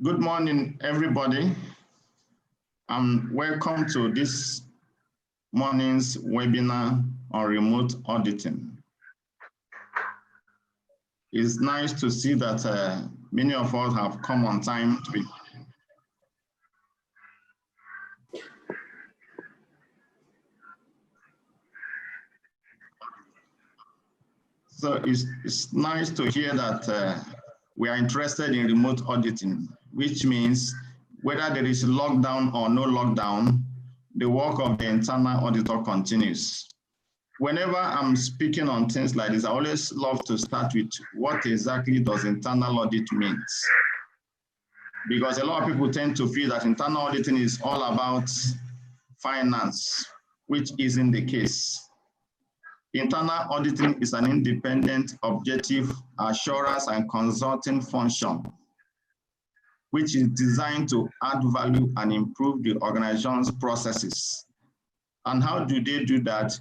Good morning, everybody, and welcome to this morning's webinar on remote auditing. It's nice to see that many of us have come on time to be. So it's nice to hear that we are interested in remote auditing, which means whether there is lockdown or no lockdown, the work of the internal auditor continues. Whenever I'm speaking on things like this, I always love to start with what exactly does internal audit means? Because a lot of people tend to feel that internal auditing is all about finance, which isn't the case. Internal auditing is an independent, objective assurance and consulting function, which is designed to add value and improve the organization's processes. And how do they do that?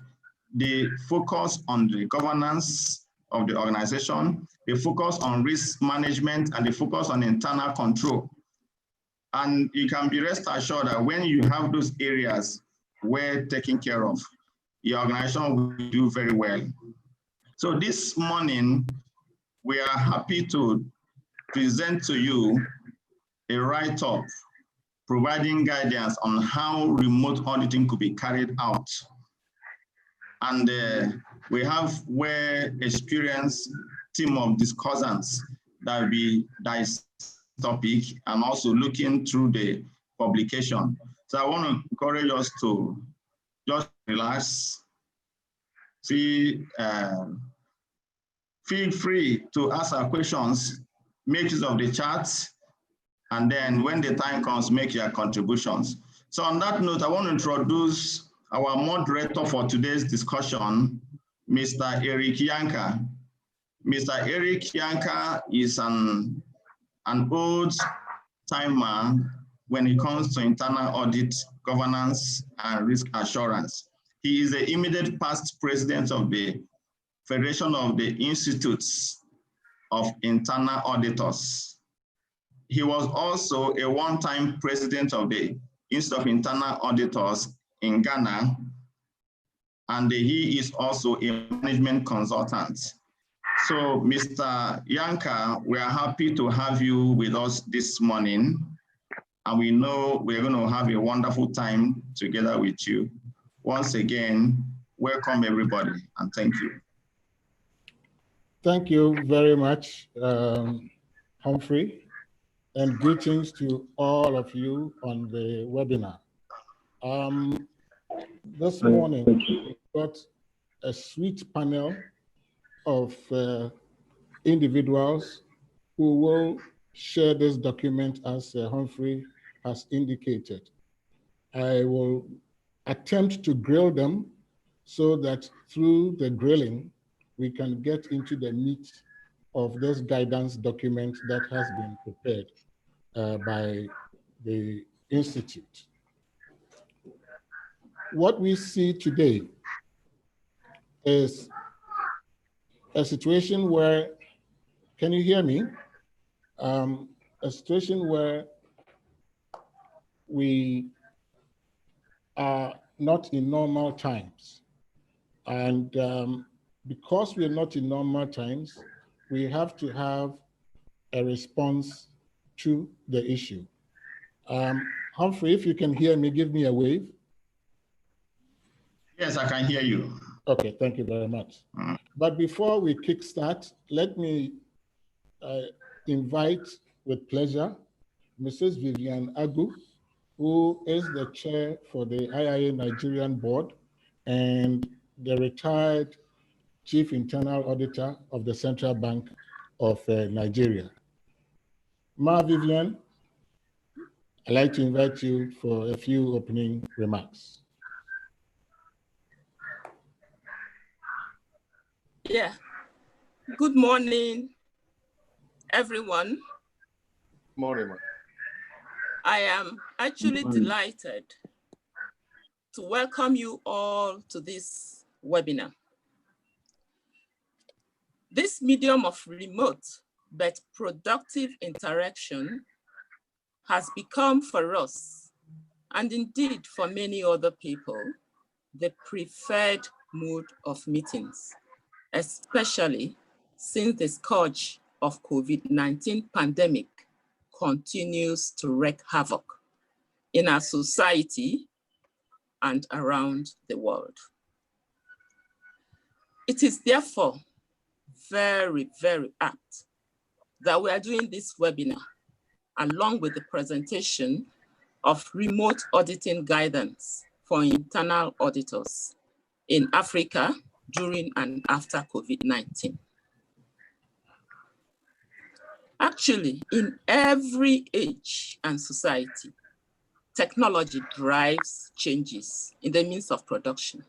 They focus on the governance of the organization, they focus on risk management, and they focus on internal control. And you can be rest assured that when you have those areas well taken care of, your organization will do very well. So this morning, we are happy to present to you a write-up providing guidance on how remote auditing could be carried out. And we have well-experienced team of discussants that will be this topic and also looking through the publication. So I want to encourage us to just relax. Feel free to ask our questions, make use of the chat, and then when the time comes, make your contributions. So on that note, I want to introduce our moderator for today's discussion, Mr. Eric Yanka. Mr. Eric Yanka is an old timer when it comes to internal audit, governance, and risk assurance. He is the immediate past president of the Federation of the Institutes of Internal Auditors. He was also a one-time president of the Institute of Internal Auditors in Ghana, and he is also a management consultant. So, Mr. Yanka, we are happy to have you with us this morning, and we know we're going to have a wonderful time together with you. Once again, welcome everybody, and thank you. Thank you very much, Humphrey, and greetings to all of you on the webinar. This morning, we've got a sweet panel of individuals who will share this document as Humphrey has indicated. I will attempt to grill them so that through the grilling, we can get into the meat of this guidance document that has been prepared by the Institute. What we see today is a situation where, can you hear me? A situation where we are not in normal times. And because we're not in normal times, we have to have a response to the issue. Humphrey, if you can hear me, give me a wave. Yes, I can hear you. Okay, thank you very much. But before we kickstart, let me invite with pleasure Mrs. Vivian Agu, who is the chair for the IIA Nigerian board and the retired chief internal auditor of the Central Bank of Nigeria. Ma Vivian, I'd like to invite you for a few opening remarks. Yeah, good morning, everyone. Morning, man. I am actually delighted to welcome you all to this webinar. This medium of remote but productive interaction has become for us, and indeed for many other people, the preferred mode of meetings, especially since the scourge of COVID-19 pandemic continues to wreak havoc in our society and around the world. It is therefore very, very apt that we are doing this webinar along with the presentation of remote auditing guidance for internal auditors in Africa during and after COVID-19. Actually, in every age and society, technology drives changes in the means of production.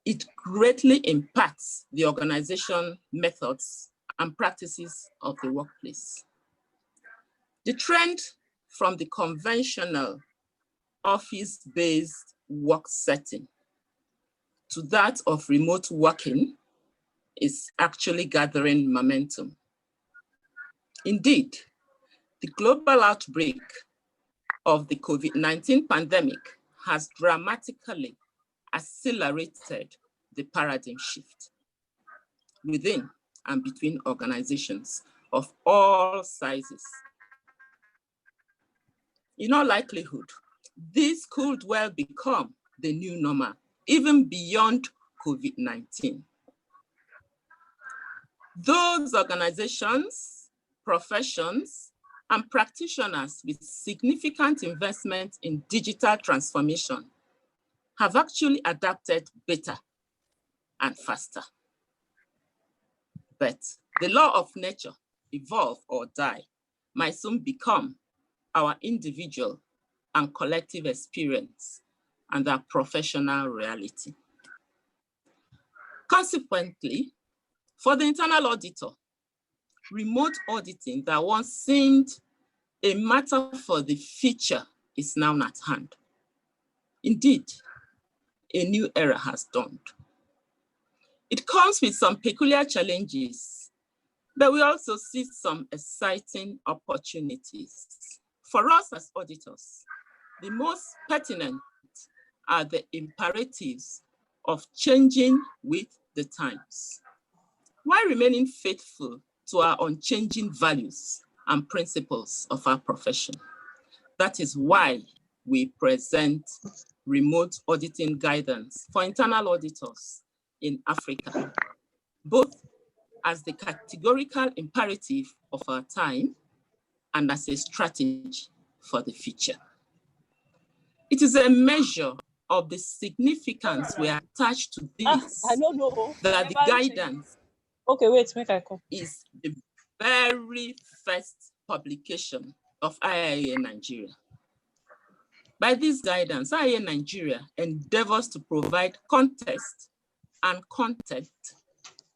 It greatly impacts the organization methods and practices of the workplace. The trend from the conventional office-based work setting to that of remote working is actually gathering momentum. Indeed, the global outbreak of the COVID-19 pandemic has dramatically accelerated the paradigm shift within and between organizations of all sizes. In all likelihood, this could well become the new normal, even beyond COVID-19. Those organizations, professions, and practitioners with significant investment in digital transformation have actually adapted better and faster. But the law of nature, evolve or die, might soon become our individual and collective experience and our professional reality. Consequently, for the internal auditor, remote auditing that once seemed a matter for the future is now at hand. Indeed, a new era has dawned. It comes with some peculiar challenges, but we also see some exciting opportunities. For us as auditors, the most pertinent are the imperatives of changing with the times, while remaining faithful to our unchanging values and principles of our profession. That is why we present remote auditing guidance for internal auditors in Africa, both as the categorical imperative of our time and as a strategy for the future. It is a measure of the significance we attach to this, I don't know. that the guidance is the very first publication of IIA Nigeria. By this guidance, IIA Nigeria endeavors to provide context and content,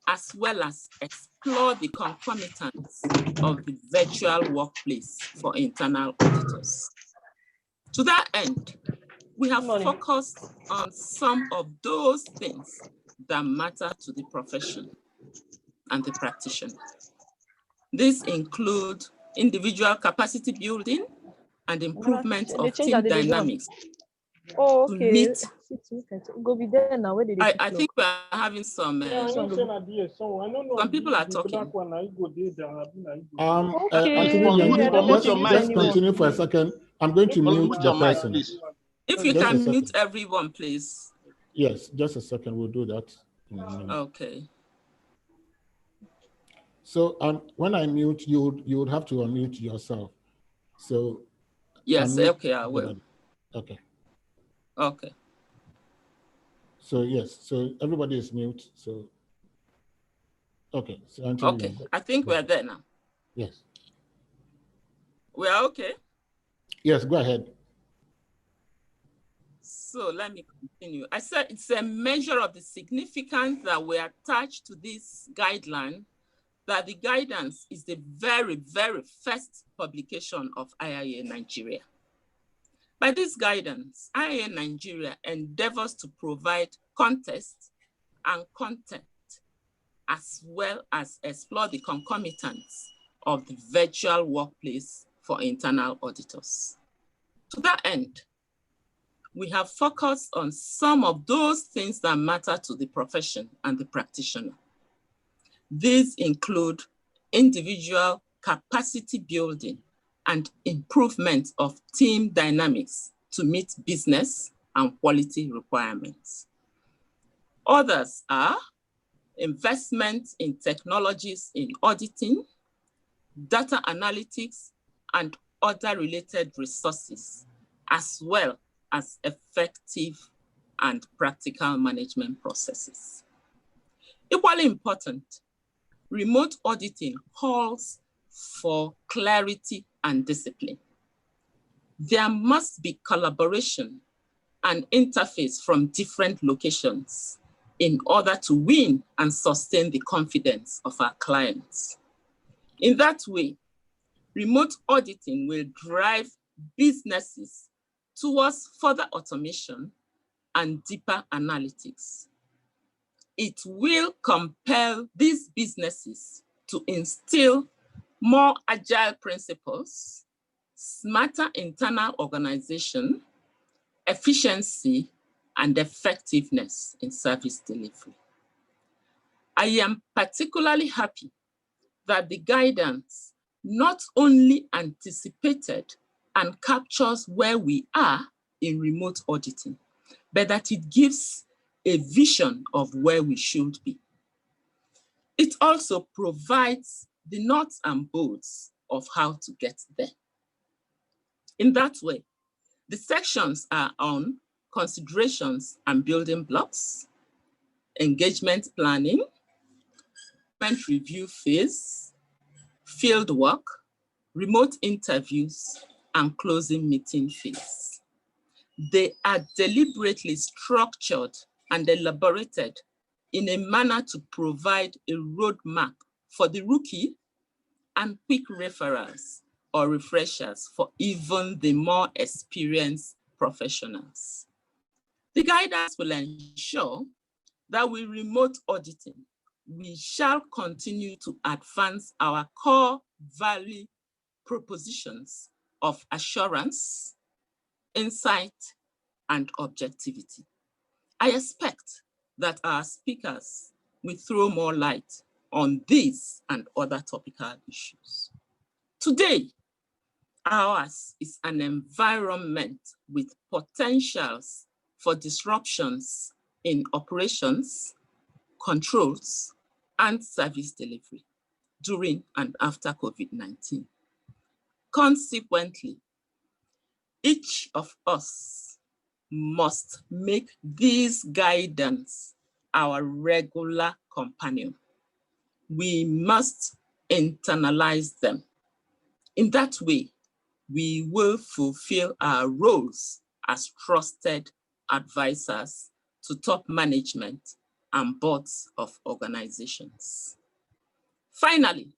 as well as explore the concomitants of the virtual workplace for internal auditors. To that end, we have focused on some of those things that matter to the profession and the practitioner. These include individual capacity building and improvement of team dynamics. Oh, okay. To meet. Go be there now. I think we're having some people are talking. Just continue for a second. I'm going to mute the person. If you can mute everyone, please. Yes, just a second. We'll do that in a minute. Okay. So when I mute you, you would have to unmute yourself. So yes, okay, I will. Okay. Okay. So yes, so everybody is mute. So okay. So okay, I think we're there now. Yes. We're okay. Yes, go ahead. So let me continue. I said it's a measure of the significance that we attach to this guideline, that the guidance is the very, very first publication of IIA Nigeria. By this guidance, IIA Nigeria endeavors to provide context and content, as well as explore the concomitants of the virtual workplace for internal auditors. To that end, we have focused on some of those things that matter to the profession and the practitioner. These include individual capacity building and improvement of team dynamics to meet business and quality requirements. Others are investment in technologies in auditing, data analytics, and other related resources, as well as effective and practical management processes. Equally important, remote auditing calls for clarity and discipline. There must be collaboration and interface from different locations in order to win and sustain the confidence of our clients. In that way, remote auditing will drive businesses towards further automation and deeper analytics. It will compel these businesses to instill more agile principles, smarter internal organization, efficiency, and effectiveness in service delivery. I am particularly happy that the guidance not only anticipated and captures where we are in remote auditing, but that it gives a vision of where we should be. It also provides the nuts and bolts of how to get there. In that way, the sections are on considerations and building blocks, engagement planning, review phase, field work, remote interviews, and closing meeting phase. They are deliberately structured and elaborated in a manner to provide a roadmap for the rookie and quick referrals or refreshers for even the more experienced professionals. The guidance will ensure that with remote auditing, we shall continue to advance our core value propositions of assurance, insight, and objectivity. I expect that our speakers will throw more light on these and other topical issues. Today, ours is an environment with potentials for disruptions in operations, controls, and service delivery during and after COVID-19. Consequently, each of us must make this guidance our regular companion. We must internalize them. In that way, we will fulfill our roles as trusted advisors to top management and boards of organizations. Finally,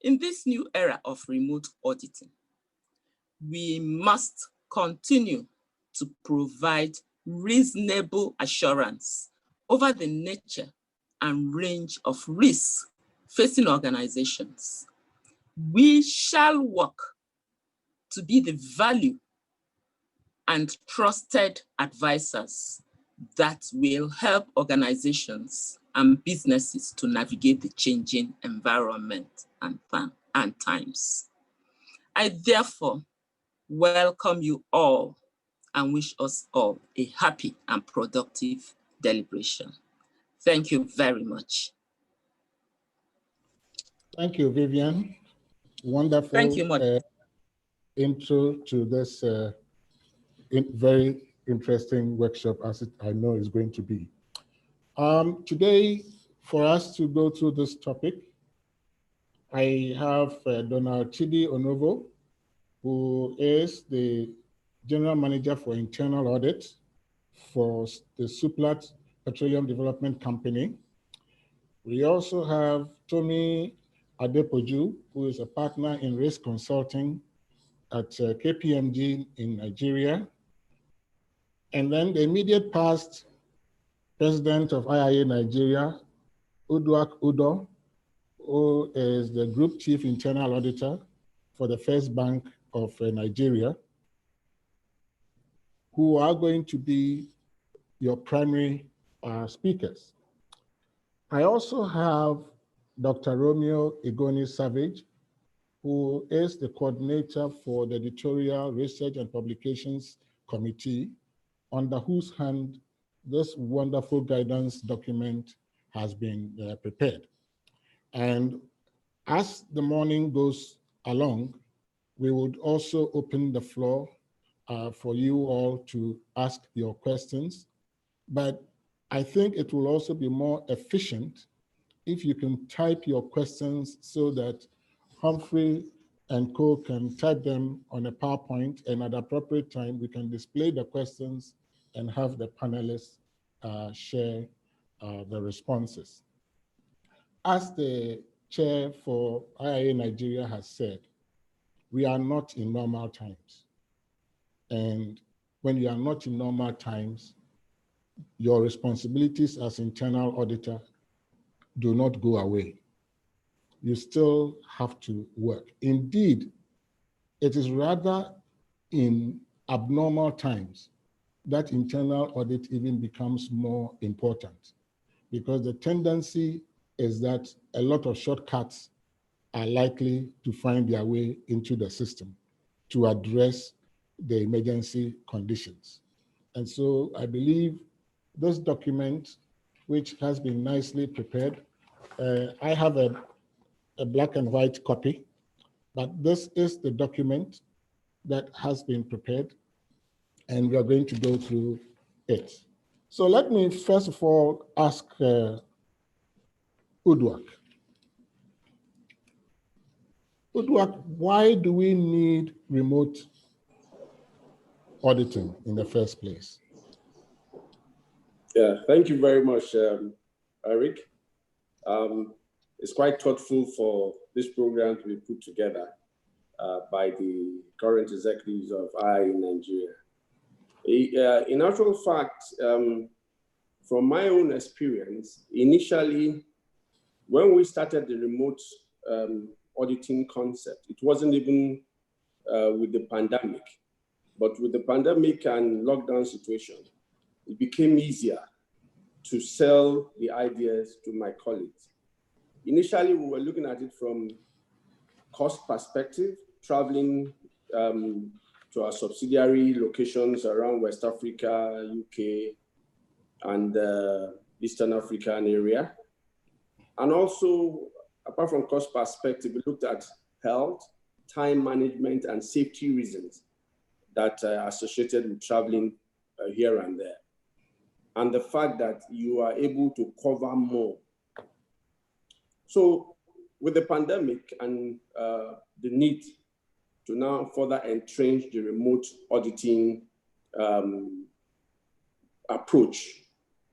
in this new era of remote auditing, we must continue to provide reasonable assurance over the nature and range of risks facing organizations. We shall work to be the value and trusted advisors that will help organizations and businesses to navigate the changing environment and times. I therefore welcome you all and wish us all a happy and productive deliberation. Thank you very much. Thank you, Vivian. Wonderful. Thank you, intro to this very interesting workshop, as I know is going to be. Today, for us to go through this topic, I have Donald Chidi Onovo, who is the General Manager for Internal Audit for the Suplat Petroleum Development Company. We also have Tomi Adepoju, who is a partner in risk consulting at KPMG in Nigeria. And then the immediate past president of IIA Nigeria, Uduak Udo, who is the Group Chief Internal Auditor for the First Bank of Nigeria, who are going to be your primary speakers. I also have Dr. Romeo Igoni Savage, who is the coordinator for the Editorial Research and Publications Committee, under whose hand this wonderful guidance document has been prepared. And as the morning goes along, we would also open the floor for you all to ask your questions. But I think it will also be more efficient if you can type your questions so that Humphrey and co can type them on a PowerPoint, and at the appropriate time, we can display the questions and have the panelists share the responses. As the chair for IIA Nigeria has said, we are not in normal times. And when you are not in normal times, your responsibilities as internal auditor do not go away. You still have to work. Indeed, it is rather in abnormal times that internal audit even becomes more important, because the tendency is that a lot of shortcuts are likely to find their way into the system to address the emergency conditions. And so I believe this document, which has been nicely prepared, I have a black and white copy, but this is the document that has been prepared, and we are going to go through it. So let me first of all ask Uduak. Uduak, why do we need remote auditing in the first place? Yeah, thank you very much, Eric. It's quite thoughtful for this program to be put together by the current executives of IIA in Nigeria. In actual fact, from my own experience, initially, when we started the remote auditing concept, it wasn't even with the pandemic, but with the pandemic and lockdown situation, it became easier to sell the ideas to my colleagues. Initially, we were looking at it from cost perspective, traveling to our subsidiary locations around West Africa, UK, and Eastern African area. And also, apart from cost perspective, we looked at health, time management, and safety reasons that are associated with traveling here and there. And the fact that you are able to cover more. So with the pandemic and the need to now further entrench the remote auditing approach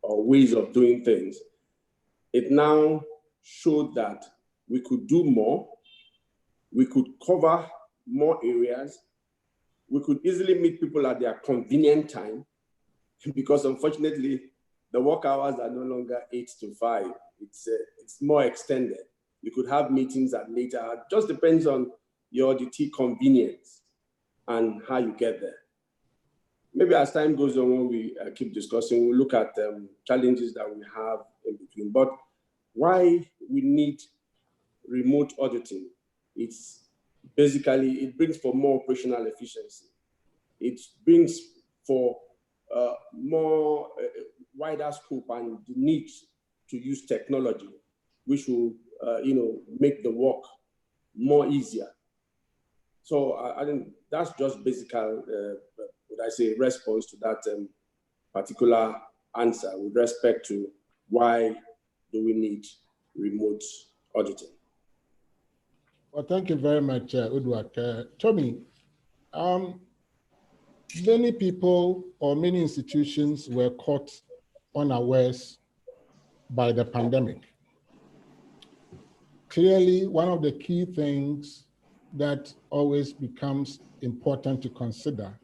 or ways of doing things, it now showed that we could do more, we could cover more areas, we could easily meet people at their convenient time, because unfortunately, the work hours are no longer 8 to 5. It's more extended. You could have meetings at later hours. It just depends on your auditee convenience and how you get there. Maybe as time goes on, when we keep discussing, we'll look at challenges that we have in between. But why we need remote auditing? It's basically, it brings for more operational efficiency. It brings for more wider scope and the need to use technology, which will make the work more easier. So I think that's just basic, would I say, response to that particular answer with respect to why do we need remote auditing. Well, thank you very much, Uduak. Tommy, many people or many institutions were caught unawares by the pandemic. Clearly, one of the key things that always becomes important to consider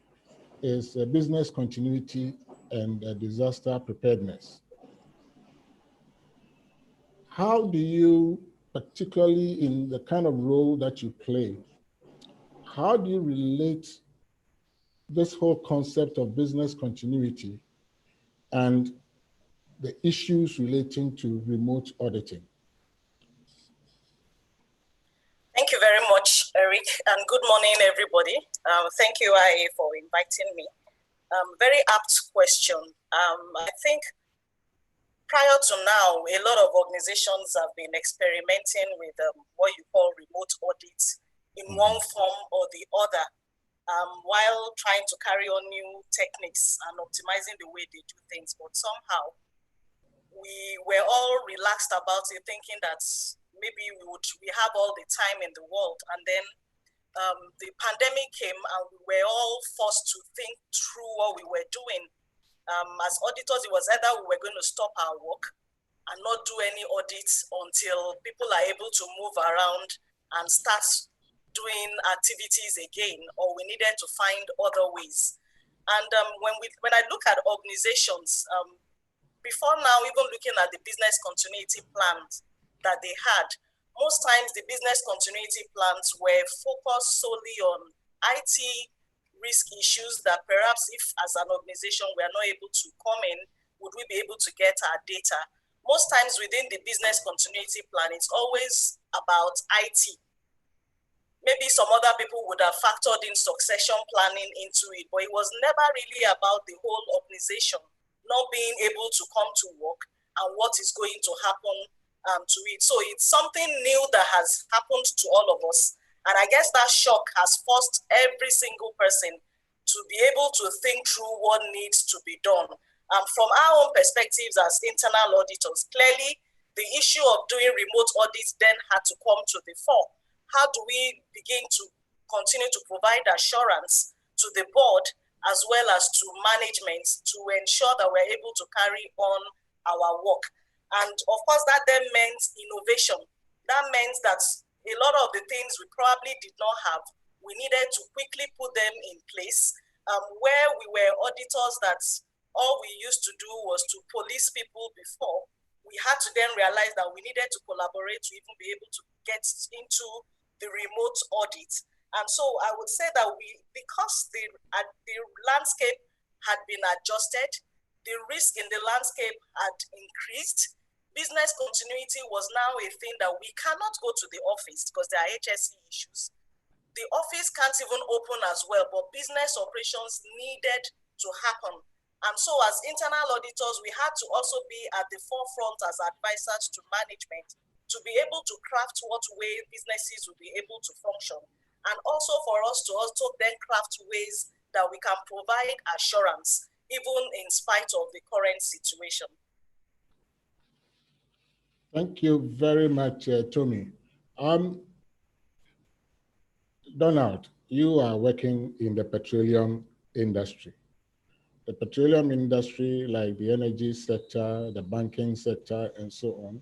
is business continuity and disaster preparedness. How do you, particularly in the kind of role that you play, how do you relate this whole concept of business continuity and the issues relating to remote auditing? Thank you very much, Eric, and good morning, everybody. Thank you, IIA, for inviting me. Very apt question. I think prior to now, a lot of organizations have been experimenting with what you call remote audits in one form or the other, while trying to carry on new techniques and optimizing the way they do things. But somehow, we were all relaxed about it, thinking that maybe we have all the time in the world. And then the pandemic came and we were all forced to think through what we were doing. As auditors, it was either we were going to stop our work and not do any audits until people are able to move around and start doing activities again, or we needed to find other ways. And when I look at organizations, before now, even looking at the business continuity plans that they had, most times the business continuity plans were focused solely on IT risk issues that perhaps if as an organization we are not able to come in, would we be able to get our data? Most times within the business continuity plan, it's always about IT. Maybe some other people would have factored in succession planning into it, but it was never really about the whole organization not being able to come to work and what is going to happen to it. So it's something new that has happened to all of us. And I guess that shock has forced every single person to be able to think through what needs to be done. From our own perspectives as internal auditors, clearly the issue of doing remote audits then had to come to the fore. How do we begin to continue to provide assurance to the board as well as to management to ensure that we're able to carry on our work? And of course, that then meant innovation. That meant that a lot of the things we probably did not have, we needed to quickly put them in place. Where we were auditors that all we used to do was to police people before, we had to then realize that we needed to collaborate to even be able to get into the remote audit. And so I would say that because the landscape had been adjusted, the risk in the landscape had increased, business continuity was now a thing that we cannot go to the office because there are HSE issues. The office can't even open as well, but business operations needed to happen. And so as internal auditors, we had to also be at the forefront as advisors to management to be able to craft what way businesses will be able to function. And also for us to also then craft ways that we can provide assurance, even in spite of the current situation. Thank you very much, Tommy. Donald, you are working in the petroleum industry. The petroleum industry, like the energy sector, the banking sector, and so on,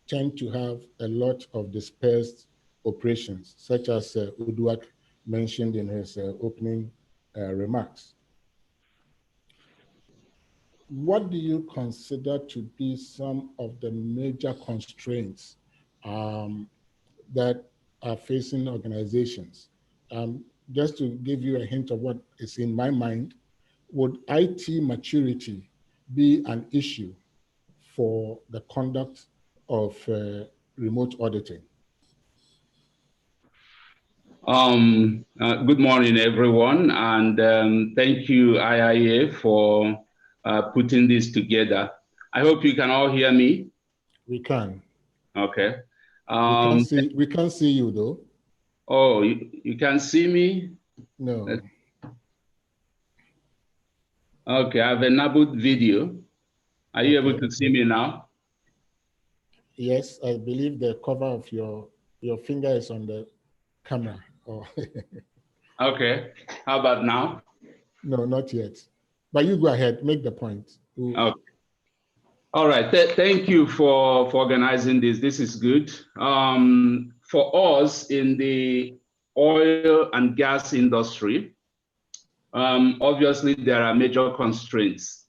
tend to have a lot of dispersed operations, such as Uduak mentioned in his opening remarks. What do you consider to be some of the major constraints that are facing organizations? Just to give you a hint of what is in my mind, would IT maturity be an issue for the conduct of remote auditing? Good morning, everyone, and thank you, IIA, for putting this together. I hope you can all hear me. We can. Okay. We can't see you, though. Oh, you can see me? No. Okay, I've enabled video. Are you able to see me now? Yes, I believe the cover of your finger is on the camera. Oh. Okay, how about now? No, not yet. But you go ahead, make the point. Okay. All right, thank you for organizing this. This is good. For us in the oil and gas industry, obviously there are major constraints.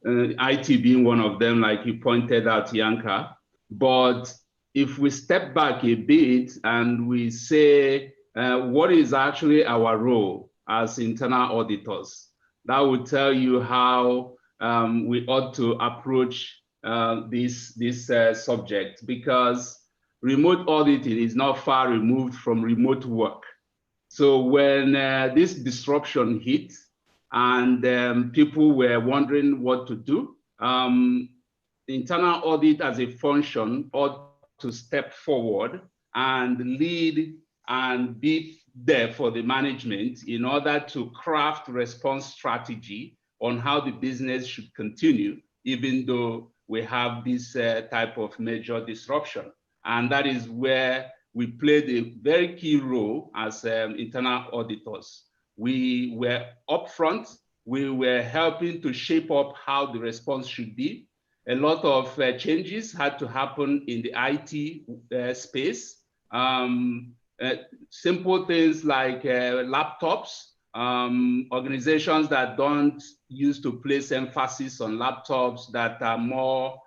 IT being one of them, like you pointed out, Yanka. But if we step back a bit and we say, what is actually our role as internal auditors? That will tell you how we ought to approach this subject, because remote auditing is not far removed from remote work. So when this disruption hit and people were wondering what to do, internal audit as a function ought to step forward and lead and be there for the management in order to craft response strategy on how the business should continue, even though we have this type of major disruption. And that is where we played a very key role as internal auditors. We were upfront, we were helping to shape up how the response should be. A lot of changes had to happen in the IT space. Simple things like laptops, organizations that don't used to place emphasis on laptops, that are more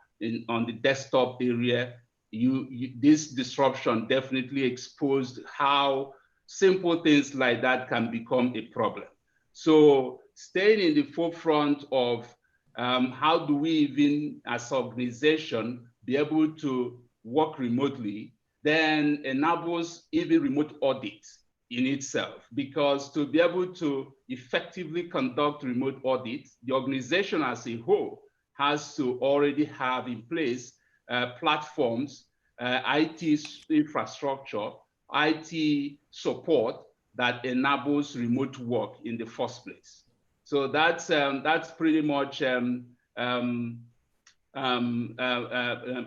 on the desktop area. This disruption definitely exposed how simple things like that can become a problem. So staying in the forefront of how do we even as an organization be able to work remotely, then enables even remote audit in itself. Because to be able to effectively conduct remote audits, the organization as a whole has to already have in place platforms, IT infrastructure, IT support that enables remote work in the first place. So that's pretty much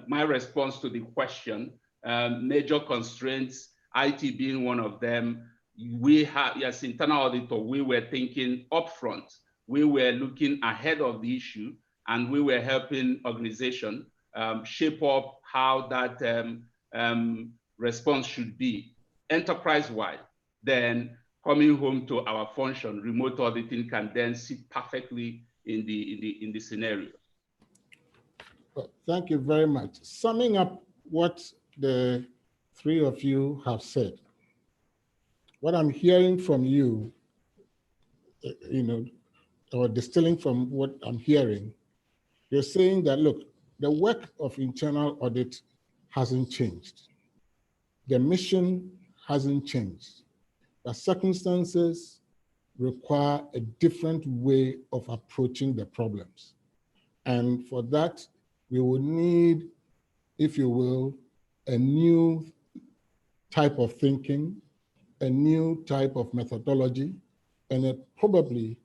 my response to the question. Major constraints, IT being one of them. We have, as internal auditor, we were thinking upfront. We were looking ahead of the issue, and we were helping organization shape up how that response should be enterprise-wide. Then coming home to our function, remote auditing can then sit perfectly in the scenario. Well, thank you very much. Summing up what the three of you have said, what I'm hearing from you, or distilling from what I'm hearing, you're saying that, look, the work of internal audit hasn't changed. The mission hasn't changed. The circumstances require a different way of approaching the problems. And for that, we will need, if you will, a new type of thinking, a new type of methodology, and probably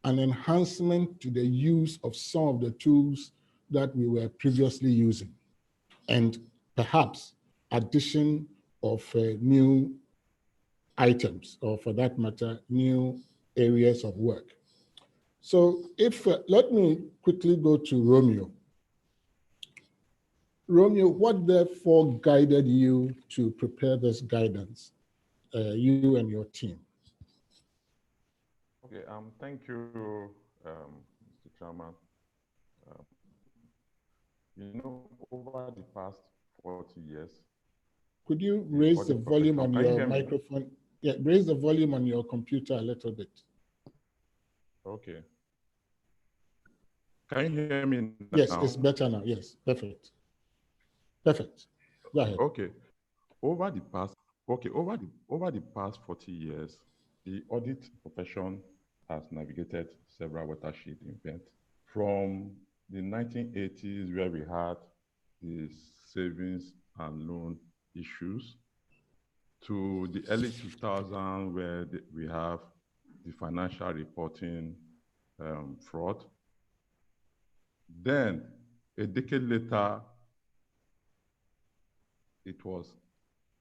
an enhancement to the use of some of the tools that we were previously using, and perhaps addition of new items, or for that matter, new areas of work. So let me quickly go to Romeo. Romeo, what therefore guided you to prepare this guidance, you and your team? Okay, thank you, Mr. Chairman. Over the past 40 years. Could you raise the volume on your microphone? Yeah, raise the volume on your computer a little bit. Okay. Can you hear me now? Yes, it's better now. Yes, perfect. Perfect. Go ahead. Okay. Over the past 40 years, the audit profession has navigated several watershed events. From the 1980s, where we had the savings and loan issues, to the early 2000s, where we have the financial reporting fraud. Then, a decade later, it was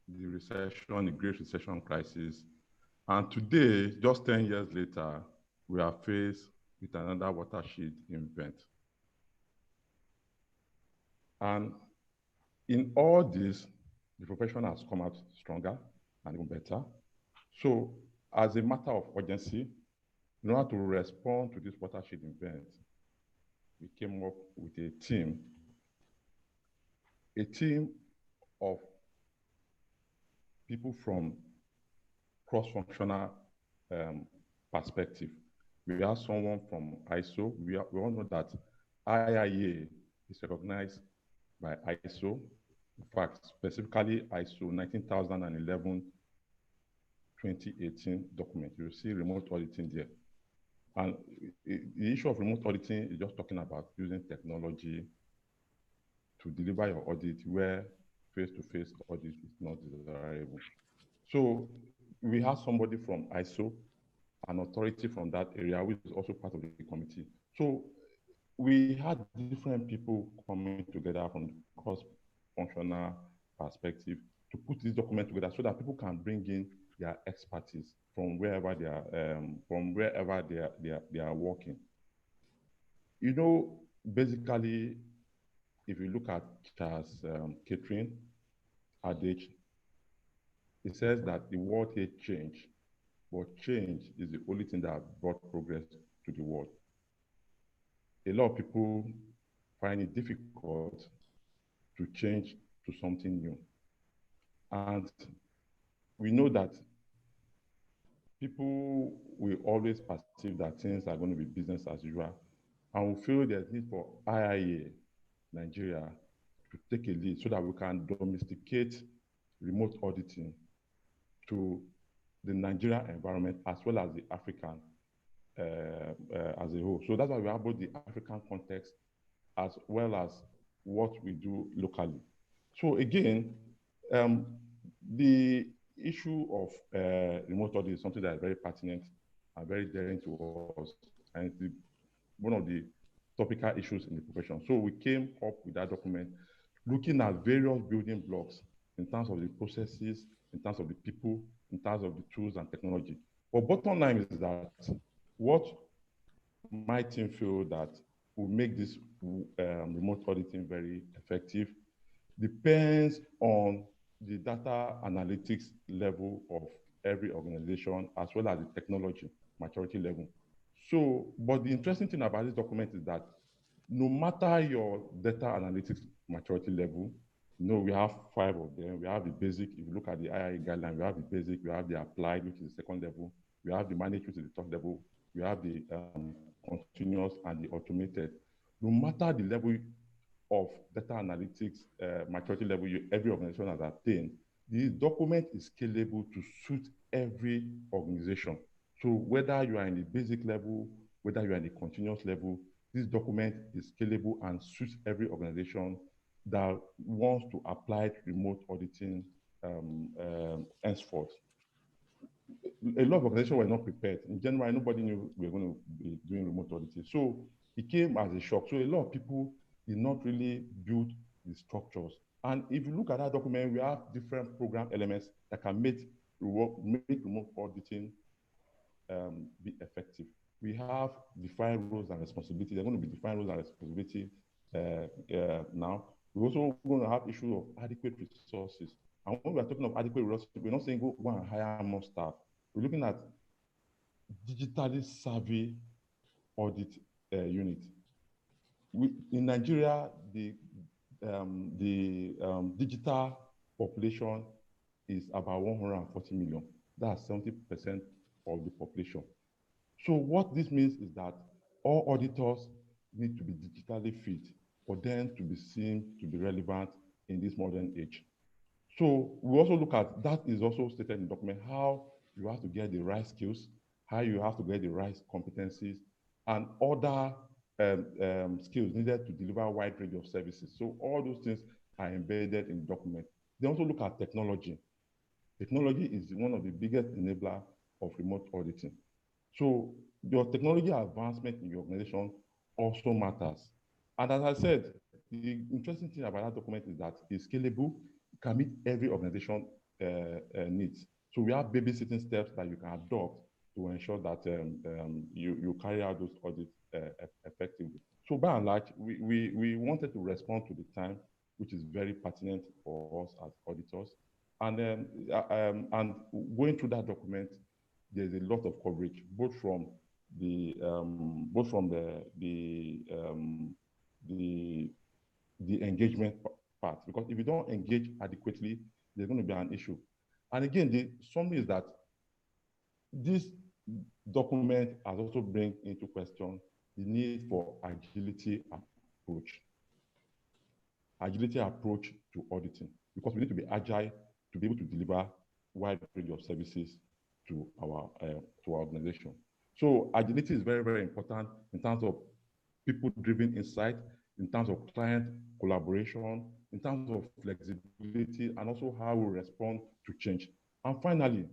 the recession, the Great Recession crisis. And today, just 10 years later, we are faced with another watershed event. And in all this, the profession has come out stronger and even better. So, as a matter of urgency, in order to respond to this watershed event, we came up with a team of people from cross-functional perspective. We have someone from ISO. We all know that IIA is recognized by ISO. In fact, specifically ISO 19011 2018 document. You see remote auditing there. And the issue of remote auditing is just talking about using technology to deliver your audit where face-to-face audit is not desirable. So we have somebody from ISO, an authority from that area, which is also part of the committee. So we had different people coming together from the cross-functional perspective to put this document together so that people can bring in their expertise from wherever they are working. You know, basically, if you look at Charles Catherine adage, it says that the world hates change, but change is the only thing that brought progress to the world. A lot of people find it difficult to change to something new. And we know that people will always perceive that things are going to be business as usual. And we feel there's need for IIA, Nigeria, to take a lead so that we can domesticate remote auditing to the Nigerian environment as well as the African as a whole. So that's why we have both the African context as well as what we do locally. So again, the issue of remote audit is something that is very pertinent and very daring to us, and it's one of the topical issues in the profession. So we came up with that document looking at various building blocks in terms of the processes, in terms of the people, in terms of the tools and technology. But bottom line is that what my team feel that will make this remote auditing very effective depends on the data analytics level of every organization as well as the technology maturity level. So, but the interesting thing about this document is that no matter your data analytics maturity level, you know, we have 5 of them. We have the basic. If you look at the IIA guideline, we have the basic, we have the applied, which is the second level. We have the managed, which is the third level. We have the continuous and the automated. No matter the level of data analytics maturity level every organization has attained, the document is scalable to suit every organization. So whether you are in the basic level, whether you are in the continuous level, this document is scalable and suits every organization that wants to apply remote auditing henceforth. A lot of organizations were not prepared. In January, nobody knew we were going to be doing remote auditing. So it came as a shock. So a lot of people did not really build the structures. And if you look at that document, we have different program elements that can make remote auditing be effective. We have defined roles and responsibilities. There are going to be defined roles and responsibilities now. We're also going to have issue of adequate resources. And when we are talking of adequate resources, we're not saying go and hire more staff. We're looking at digitally savvy audit unit. In Nigeria, the digital population is about 140 million. That's 70% of the population. So what this means is that all auditors need to be digitally fit for them to be seen to be relevant in this modern age. So we also look at, that is also stated in the document, how you have to get the right skills, how you have to get the right competencies, and other skills needed to deliver a wide range of services. So all those things are embedded in the document. They also look at technology. Technology is one of the biggest enablers of remote auditing. So your technology advancement in your organization also matters. And as I said, the interesting thing about that document is that it's scalable, it can meet every organization needs. So we have babysitting steps that you can adopt to ensure that you carry out those audits effectively. So by and large, we wanted to respond to the time, which is very pertinent for us as auditors. And going through that document, there's a lot of coverage, both from the engagement experts, because if you don't engage adequately, there's going to be an issue. And again, the summary is that this document has also bring into question the need for agility approach to auditing, because we need to be agile to be able to deliver wide range of services to our organization. So agility is very, very important in terms of people-driven insight, in terms of client collaboration, in terms of flexibility, and also how we respond to change. And finally,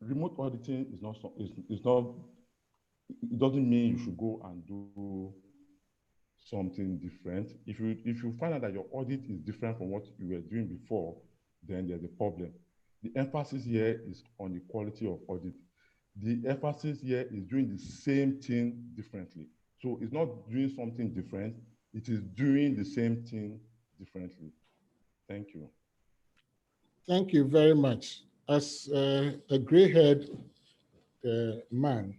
remote auditing is not, it doesn't mean you should go and do something different. If you find out that your audit is different from what you were doing before, then there's a problem. The emphasis here is on the quality of audit. The emphasis here is doing the same thing differently. So it's not doing something different, it is doing the same thing differently. Thank you. Thank you very much. As a gray-haired man,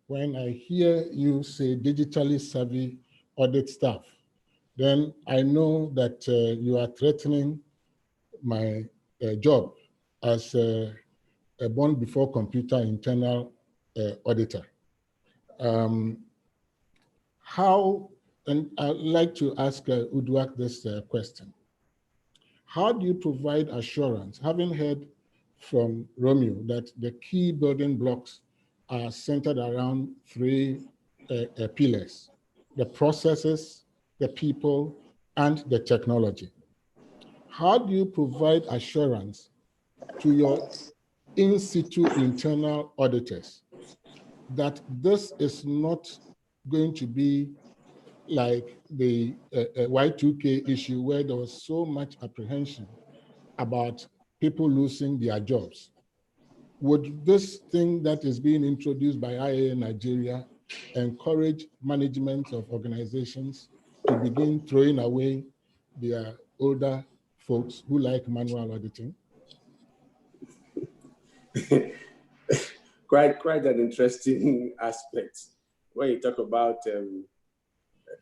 when I hear you say digitally savvy audit staff, then I know that you are threatening my job as a born before computer internal auditor. And I'd like to ask Uduak this question. How do you provide assurance, having heard from Romeo that the key building blocks are centered around three pillars: the processes, the people, and the technology? How do you provide assurance to your in situ internal auditors that this is not going to be like the Y2K issue, where there was so much apprehension about people losing their jobs? Would this thing that is being introduced by IIA Nigeria encourage management of organizations to begin throwing away their older folks who like manual auditing? Quite an interesting aspect when you talk about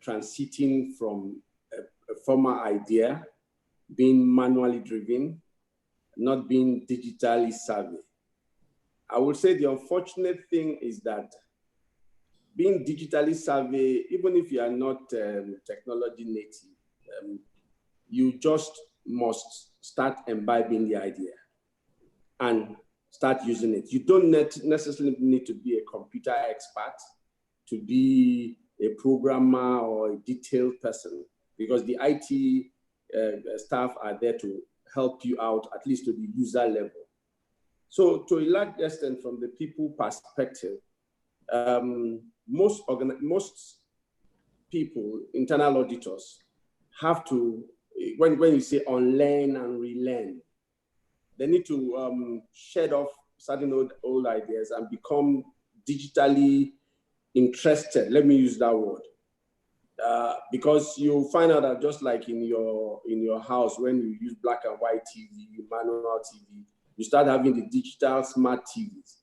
transiting from a former idea, being manually driven, not being digitally savvy. I would say the unfortunate thing is that being digitally savvy, even if you are not technology native, you just must start imbibing the idea and start using it. You don't necessarily need to be a computer expert, to be a programmer or a detailed person, because the IT staff are there to help you out, at least to the user level. So to a large extent, from the people perspective, most people, internal auditors, have to, when you say unlearn and relearn, they need to shed off certain old ideas and become digitally interested. Let me use that word. Because you find out that just like in your house, when you use black and white TV, manual TV, you start having the digital smart TVs.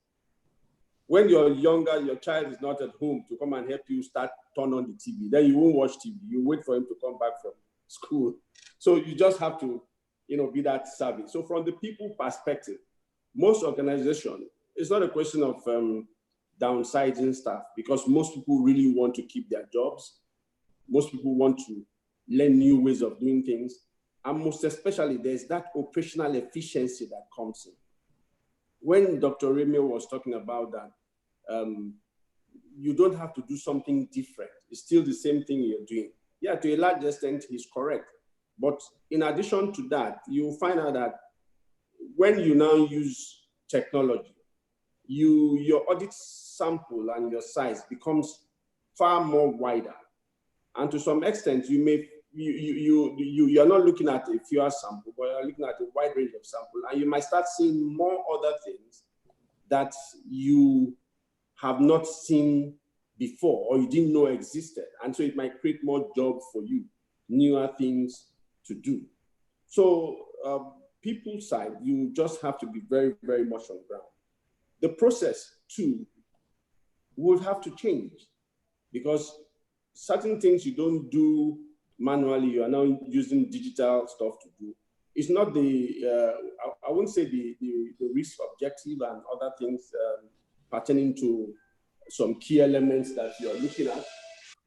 When you're younger, your child is not at home to come and help you turn on the TV. Then you won't watch TV. You wait for him to come back from school. So you just have to, be that savvy. So from the people perspective, most organizations, it's not a question of downsizing staff, because most people really want to keep their jobs. Most people want to learn new ways of doing things. And most especially, there's that operational efficiency that comes in. When Dr. Romeo was talking about that, you don't have to do something different. It's still the same thing you're doing. Yeah, to a large extent, he's correct. But in addition to that, you find out that when you now use technology, your audit sample and your size becomes far more wider. And to some extent, you're not looking at a fewer sample, but you're looking at a wide range of sample, and you might start seeing more other things that you have not seen before or you didn't know existed. And so it might create more jobs for you, newer things to do. So people side, you just have to be very, very much on ground. The process too would have to change, because certain things you don't do manually, you are now using digital stuff to do. It's not the, I wouldn't say the risk objective and other things pertaining to some key elements that you're looking at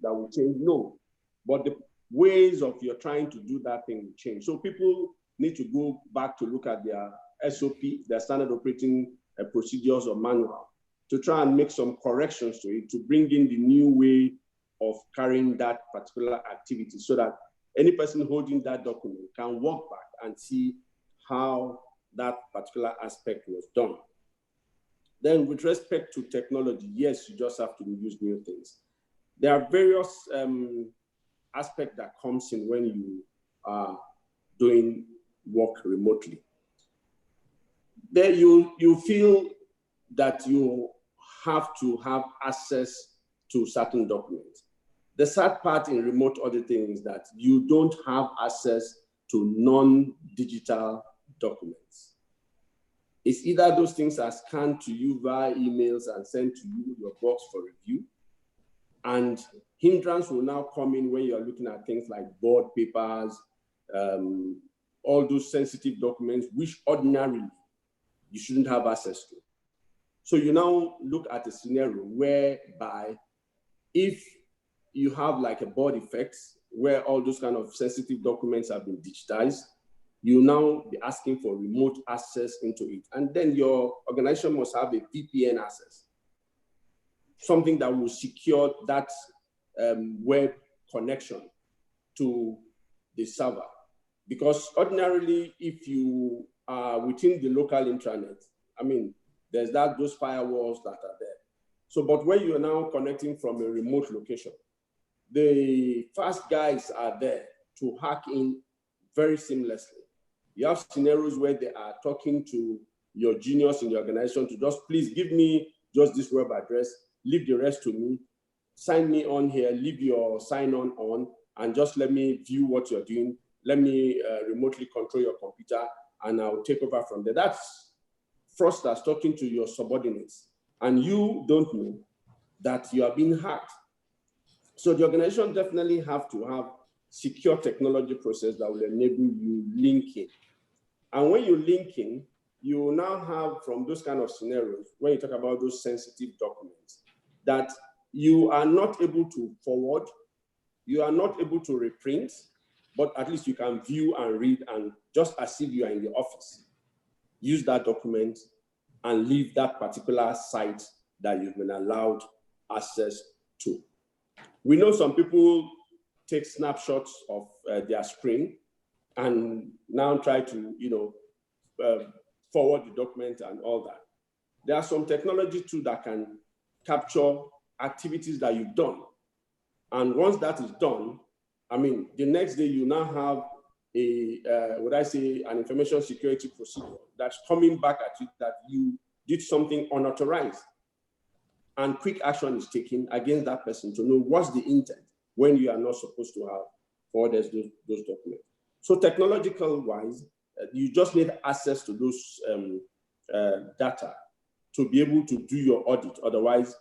that will change, no. But the ways of you're trying to do that thing will change. So people need to go back to look at their SOP, their standard operating procedures or manual, to try and make some corrections to it, to bring in the new way of carrying that particular activity so that any person holding that document can walk back and see how that particular aspect was done. Then with respect to technology, yes, you just have to use new things. There are various aspects that comes in when you are doing work remotely. There you feel that you have to have access to certain documents. The sad part in remote auditing is that you don't have access to non-digital documents. It's either those things are scanned to you via emails and sent to you, your box for review, and hindrance will now come in when you're looking at things like board papers, all those sensitive documents, which ordinarily you shouldn't have access to. So you now look at a scenario whereby if you have like a board effect where all those kind of sensitive documents have been digitized, you now be asking for remote access into it. And then your organization must have a VPN access, something that will secure that web connection to the server. Because ordinarily, if you are within the local intranet, I mean, there's those firewalls that are there. So, but when you are now connecting from a remote location, the fast guys are there to hack in very seamlessly. You have scenarios where they are talking to your juniors in the organization to just, please give me just this web address, leave the rest to me, sign me on here, leave your sign on, and just let me view what you're doing. Let me remotely control your computer and I'll take over from there. That's fraudsters talking to your subordinates, and you don't know that you are being hacked. So the organization definitely have to have secure technology process that will enable you linking. And when you link in, you will now have from those kind of scenarios, when you talk about those sensitive documents, that you are not able to forward, you are not able to reprint, but at least you can view and read, and just as if you are in the office, use that document and leave that particular site that you've been allowed access to. We know some people take snapshots of their screen and now try to, forward the document and all that. There are some technology too that can capture activities that you've done. And once that is done, I mean, the next day you now have an information security procedure that's coming back at you that you did something unauthorized. And quick action is taken against that person to know what's the intent when you are not supposed to have forwarded those documents. So technological wise, you just need access to those data to be able to do your audit. Otherwise,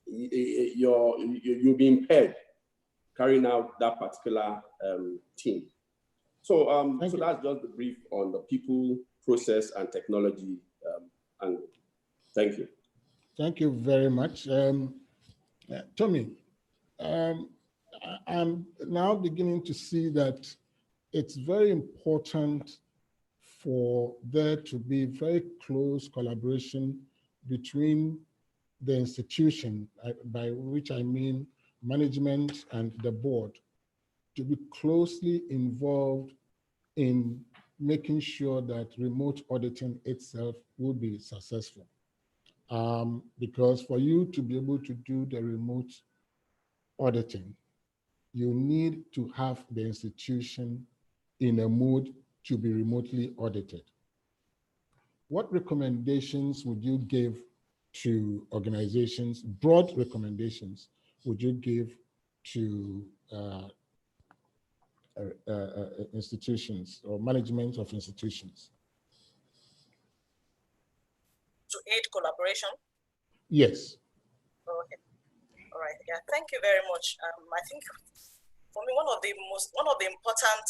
you'll be impaired carrying out that particular team. So, so that's just the brief on the people, process, and technology angle. Thank you. Thank you very much. Tommy, I'm now beginning to see that it's very important for there to be very close collaboration between the institution, by which I mean management and the board, to be closely involved in making sure that remote auditing itself will be successful. Because for you to be able to do the remote auditing, you need to have the institution in a mood to be remotely audited. What recommendations would you give to organizations, broad recommendations would you give to institutions or management of institutions? To aid collaboration? Yes. Okay. All right. Yeah. Thank you very much. I think for me, one of the important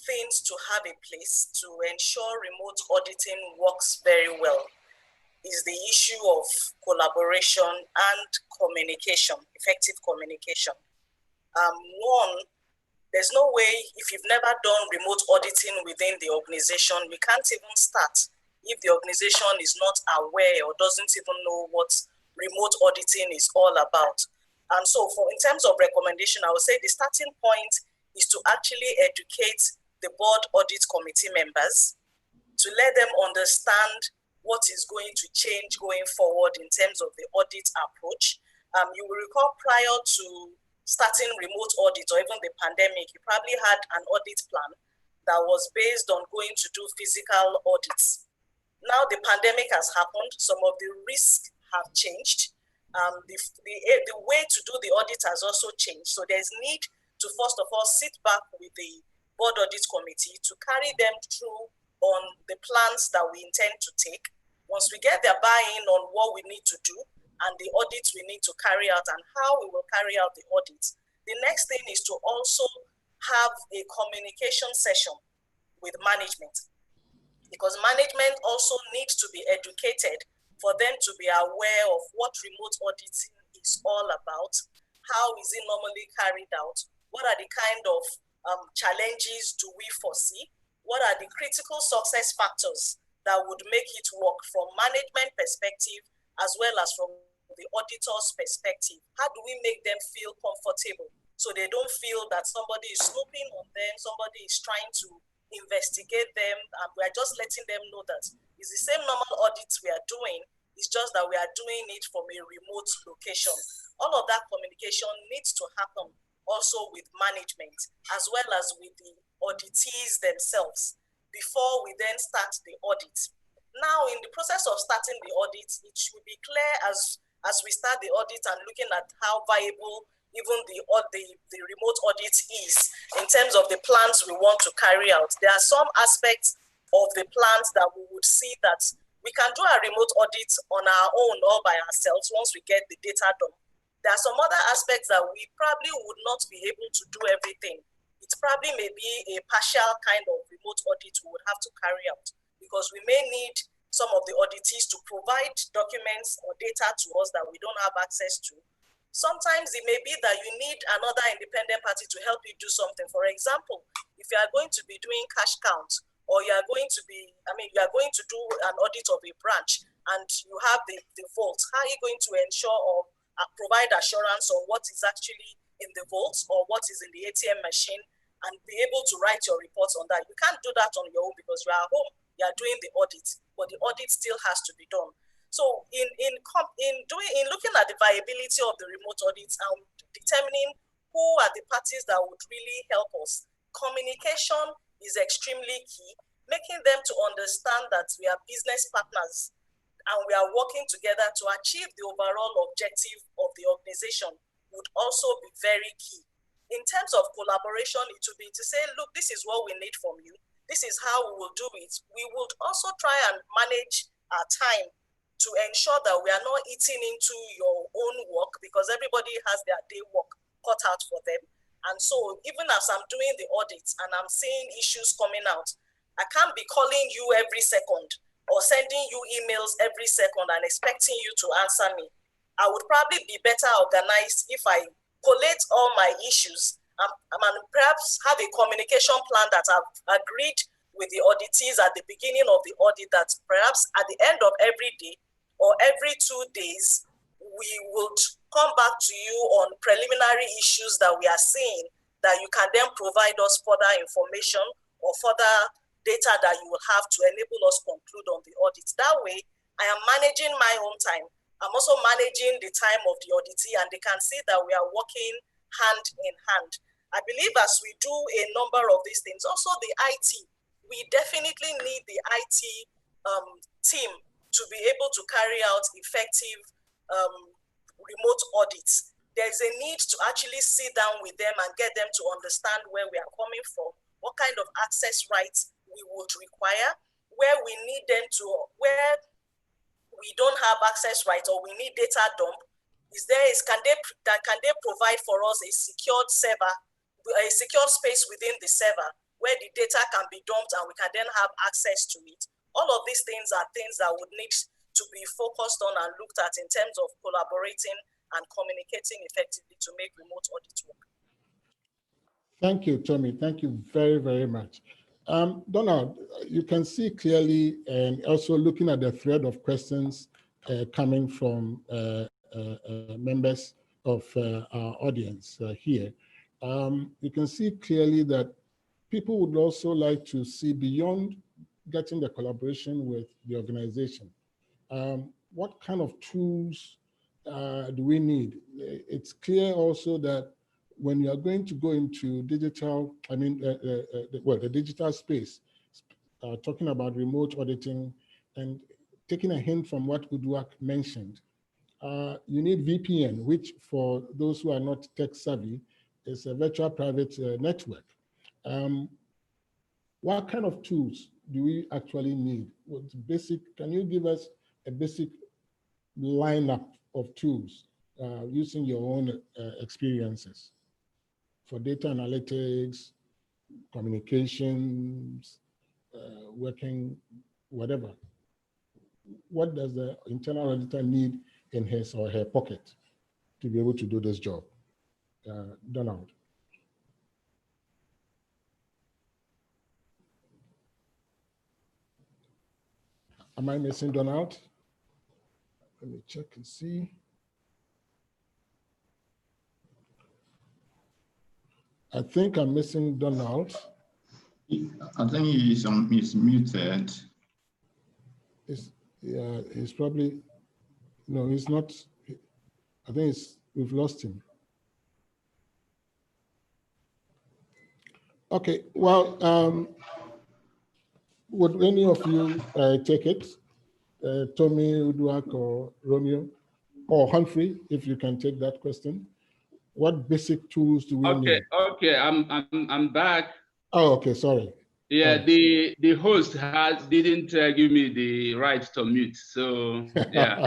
things to have in place to ensure remote auditing works very well is the issue of collaboration and communication, effective communication. One, there's no way, if you've never done remote auditing within the organization, we can't even start if the organization is not aware or doesn't even know what remote auditing is all about. And so in terms of recommendation, I would say the starting point is to actually educate the board audit committee members to let them understand what is going to change going forward in terms of the audit approach. You will recall prior to starting remote audit or even the pandemic, you probably had an audit plan that was based on going to do physical audits. Now the pandemic has happened, some of the risks have changed. The way to do the audit has also changed. So there's need to first of all sit back with the board audit committee to carry them through on the plans that we intend to take. Once we get their buy-in on what we need to do and the audits we need to carry out and how we will carry out the audits, the next thing is to also have a communication session with management, because management also needs to be educated for them to be aware of what remote auditing is all about, how is it normally carried out, what are the kind of challenges do we foresee, what are the critical success factors that would make it work from management perspective as well as from the auditor's perspective. How do we make them feel comfortable so they don't feel that somebody is snooping on them, somebody is trying to investigate them, and we're just letting them know that it's the same normal audits we are doing, it's just that we are doing it from a remote location. All of that communication needs to happen also with management as well as with the auditees themselves before we then start the audit. Now, in the process of starting the audit, it should be clear as we start the audit and looking at how viable even the remote audit is in terms of the plans we want to carry out. There are some aspects of the plans that we would see that we can do a remote audit on our own or by ourselves once we get the data done. There are some other aspects that we probably would not be able to do everything. It probably may be a partial kind of remote audit we would have to carry out, because we may need some of the auditees to provide documents or data to us that we don't have access to. Sometimes it may be that you need another independent party to help you do something. For example, if you are going to be doing cash counts, or you are going to be, you are going to do an audit of a branch and you have the vault, how are you going to ensure or provide assurance on what is actually in the vault or what is in the ATM machine and be able to write your reports on that? You can't do that on your own because you are at home, you are doing the audit, but the audit still has to be done. So in looking at the viability of the remote audits and determining who are the parties that would really help us, communication is extremely key, making them to understand that we are business partners and we are working together to achieve the overall objective of the organization would also be very key. In terms of collaboration, it would be to say, look, this is what we need from you. This is how we will do it. We would also try and manage our time to ensure that we are not eating into your own work, because everybody has their day work cut out for them. And so even as I'm doing the audits and I'm seeing issues coming out, I can't be calling you every second or sending you emails every second and expecting you to answer me. I would probably be better organized if I collate all my issues and perhaps have a communication plan that I've agreed with the auditees at the beginning of the audit, that perhaps at the end of every day or every 2 days, we would come back to you on preliminary issues that we are seeing, that you can then provide us further information or further data that you will have to enable us conclude on the audit. That way, I am managing my own time. I'm also managing the time of the auditee, and they can see that we are working hand in hand. I believe as we do a number of these things, also the IT, we definitely need the IT team to be able to carry out effective remote audits. There's a need to actually sit down with them and get them to understand where we are coming from, what kind of access rights we would require, where we need them to, where we don't have access rights or we need data dump, can they provide for us a secured server, a secured space within the server where the data can be dumped and we can then have access to it? All of these things are things that would need to be focused on and looked at in terms of collaborating and communicating effectively to make remote audit work. Thank you, Tommy. Thank you very, very much. Donald, you can see clearly, and also looking at the thread of questions coming from members of our audience here, you can see clearly that people would also like to see beyond getting the collaboration with the organization. What kind of tools do we need? It's clear also that when you are going to go into digital, the digital space, talking about remote auditing and taking a hint from what Udwak mentioned, you need VPN, which for those who are not tech savvy, is a virtual private network. What kind of tools do we actually need? What's basic? Can you give us a basic lineup of tools using your own experiences for data analytics, communications, working, whatever? What does the internal auditor need in his or her pocket to be able to do this job? Donald. Am I missing Donald? Let me check and see. I think I'm missing Donald. I think he's muted. He's probably, no, he's not. I think we've lost him. Okay, well, would any of you take it? Tommy, Udwak, or Romeo, or Humphrey, if you can take that question. What basic tools do we need? Okay, I'm back. Oh, okay, sorry. Yeah, the host didn't give me the right to mute, so yeah.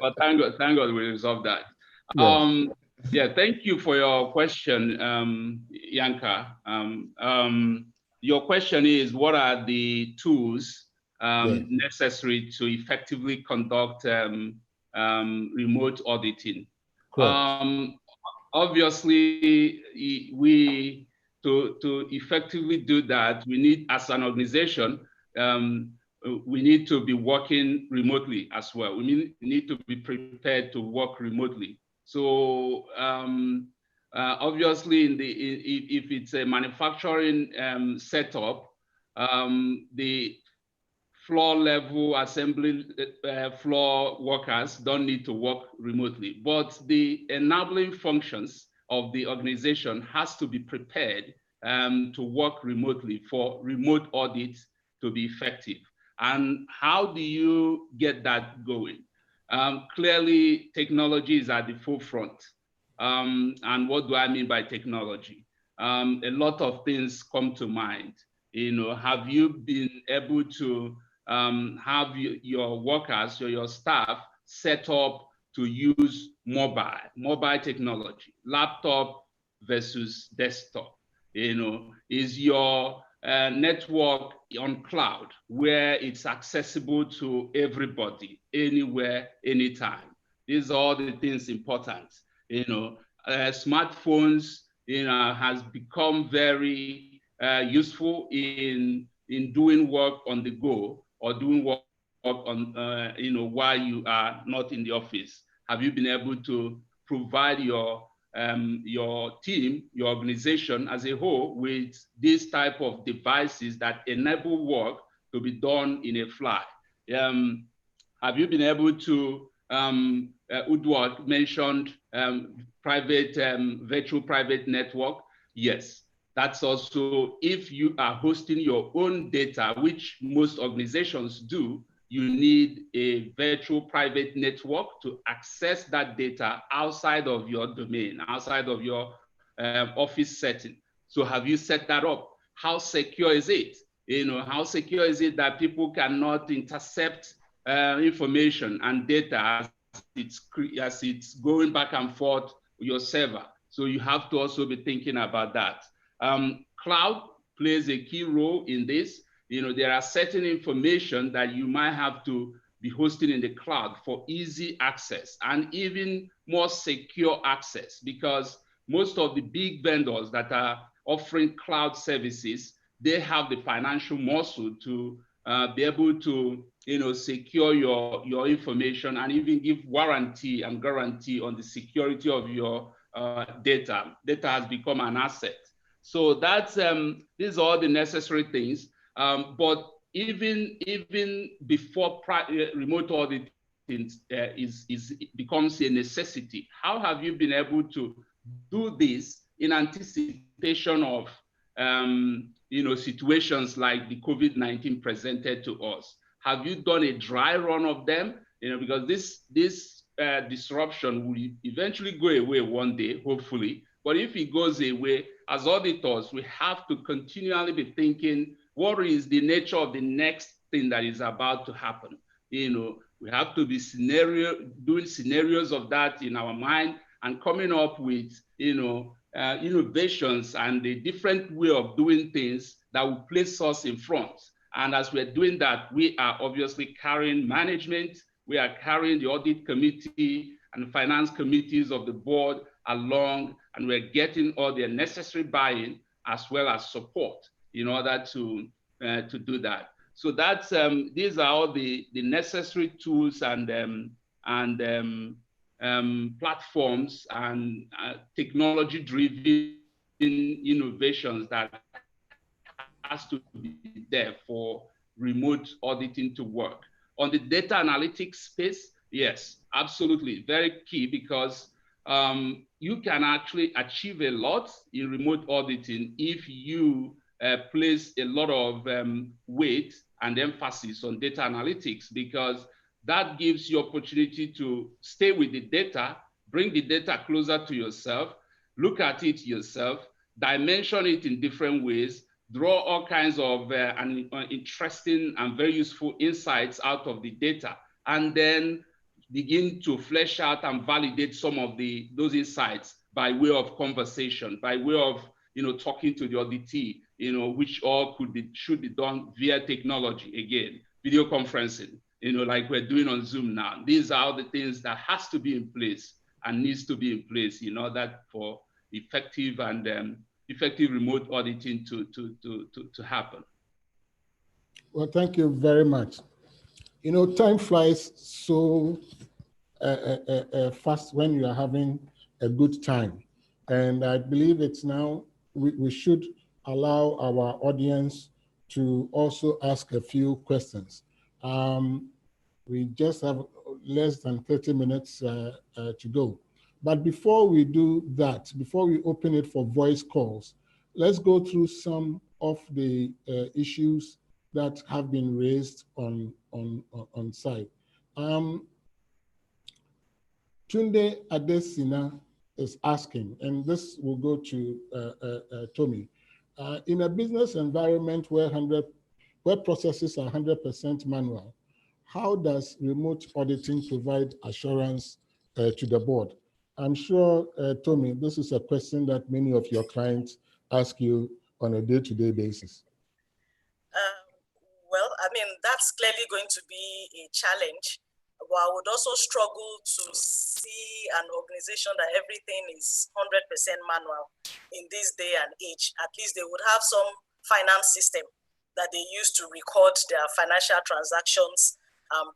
But thank God we resolved that. Yes. Yeah, thank you for your question, Yanka. Your question is, what are the tools necessary to effectively conduct remote auditing? Obviously, to effectively do that, we need, as an organization, we need to be working remotely as well. We need to be prepared to work remotely. So obviously, if it's a manufacturing setup, the floor level assembly floor workers don't need to work remotely, but the enabling functions of the organization has to be prepared to work remotely for remote audits to be effective. And how do you get that going? Clearly, technology is at the forefront. And what do I mean by technology? A lot of things come to mind. You know, have you been able to have your workers or your staff set up to use mobile technology, laptop versus desktop? You know, is your network on cloud where it's accessible to everybody, anywhere, anytime? These are all the things important. You know, smartphones, you know, has become very useful in doing work on the go or doing work on, you know, while you are not in the office. Have you been able to provide your team, your organization as a whole with this type of devices that enable work to be done in a fly? Have you been able to, Udwak mentioned virtual private network? Yes. That's also, if you are hosting your own data, which most organizations do, you need a virtual private network to access that data outside of your domain, outside of your office setting. So have you set that up? How secure is it? You know, how secure is it that people cannot intercept information and data as it's going back and forth with your server. So you have to also be thinking about that. Cloud plays a key role in this. There are certain information that you might have to be hosting in the cloud for easy access and even more secure access, because most of the big vendors that are offering cloud services, they have the financial muscle to be able to secure your information and even give warranty and guarantee on the security of your data. Data has become an asset. So that's these are all the necessary things. But even before remote auditing becomes a necessity, how have you been able to do this in anticipation of situations like the COVID-19 presented to us? Have you done a dry run of them? Because this disruption will eventually go away one day, hopefully. But if it goes away, as auditors, we have to continually be thinking, what is the nature of the next thing that is about to happen? We have to be doing scenarios of that in our mind and coming up with, innovations and a different way of doing things that will place us in front. And as we're doing that, we are obviously carrying management, we are carrying the audit committee and finance committees of the board along, and we're getting all the necessary buy-in as well as support in order to do that. So that's these are all the necessary tools and platforms and technology-driven innovations that has to be there for remote auditing to work. On the data analytics space, yes, absolutely, very key, because you can actually achieve a lot in remote auditing if you place a lot of weight and emphasis on data analytics, because that gives you opportunity to stay with the data, bring the data closer to yourself, look at it yourself, dimension it in different ways, draw all kinds of interesting and very useful insights out of the data, and then begin to flesh out and validate some of those insights by way of conversation, by way of talking to the auditee, which all should be done via technology, again, video conferencing, like we're doing on Zoom now. These are the things that has to be in place and needs to be in place in order for effective and effective remote auditing to happen. Well, thank you very much. Time flies so fast when you are having a good time. And I believe it's now, we should allow our audience to also ask a few questions. We just have less than 30 minutes to go. But before we do that, before we open it for voice calls, let's go through some of the issues that have been raised on site. Tunde Adesina is asking, and this will go to Tommy. In a business environment where processes are 100% manual, how does remote auditing provide assurance to the board? I'm sure, Tommy, this is a question that many of your clients ask you on a day-to-day basis. Well, I mean, that's clearly going to be a challenge. But I would also struggle to see an organization that everything is 100% manual in this day and age. At least they would have some finance system that they use to record their financial transactions,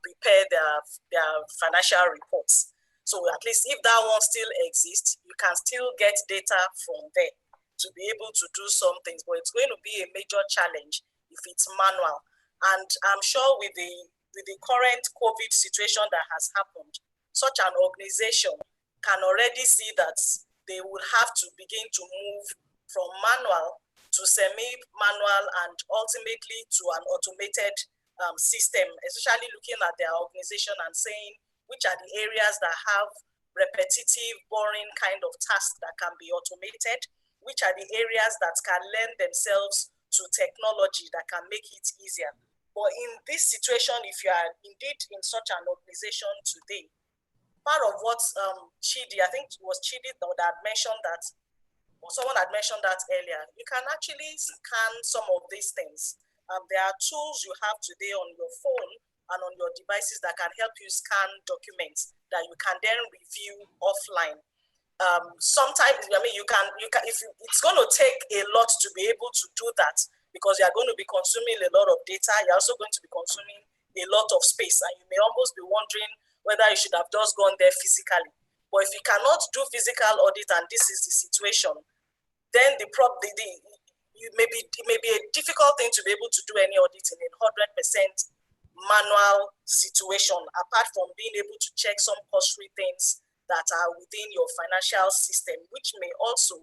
prepare their financial reports. So at least if that one still exists, you can still get data from there to be able to do some things. But it's going to be a major challenge if it's manual. And I'm sure with the current COVID situation that has happened, such an organization can already see that they would have to begin to move from manual to semi-manual and ultimately to an automated system, especially looking at their organization and saying which are the areas that have repetitive, boring kind of tasks that can be automated, which are the areas that can lend themselves to technology that can make it easier. But in this situation, if you are indeed in such an organization today, part of what Chidi, I think it was Chidi that mentioned that, or someone had mentioned that earlier, you can actually scan some of these things. There are tools you have today on your phone and on your devices that can help you scan documents that you can then review offline. Sometimes, I mean, you can it's going to take a lot to be able to do that, because you are going to be consuming a lot of data. You're also going to be consuming a lot of space, and you may almost be wondering whether you should have just gone there physically. But if you cannot do physical audit and this is the situation, then it may be a difficult thing to be able to do any audit in a 100% manual situation, apart from being able to check some costly things that are within your financial system, which may also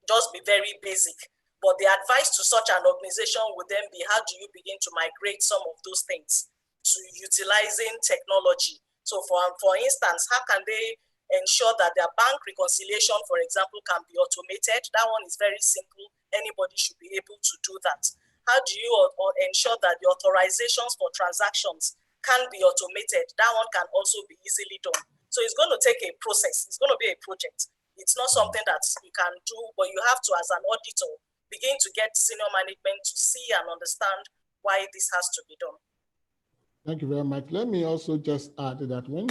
just be very basic. But the advice to such an organization would then be, how do you begin to migrate some of those things to utilizing technology? So for instance, how can they ensure that their bank reconciliation, for example, can be automated? That one is very simple. Anybody should be able to do that. How do you ensure that the authorizations for transactions can be automated? That one can also be easily done. So it's going to take a process. It's going to be a project. It's not something that you can do, but you have to, as an auditor, begin to get senior management to see and understand why this has to be done. Thank you very much. Let me also just add that when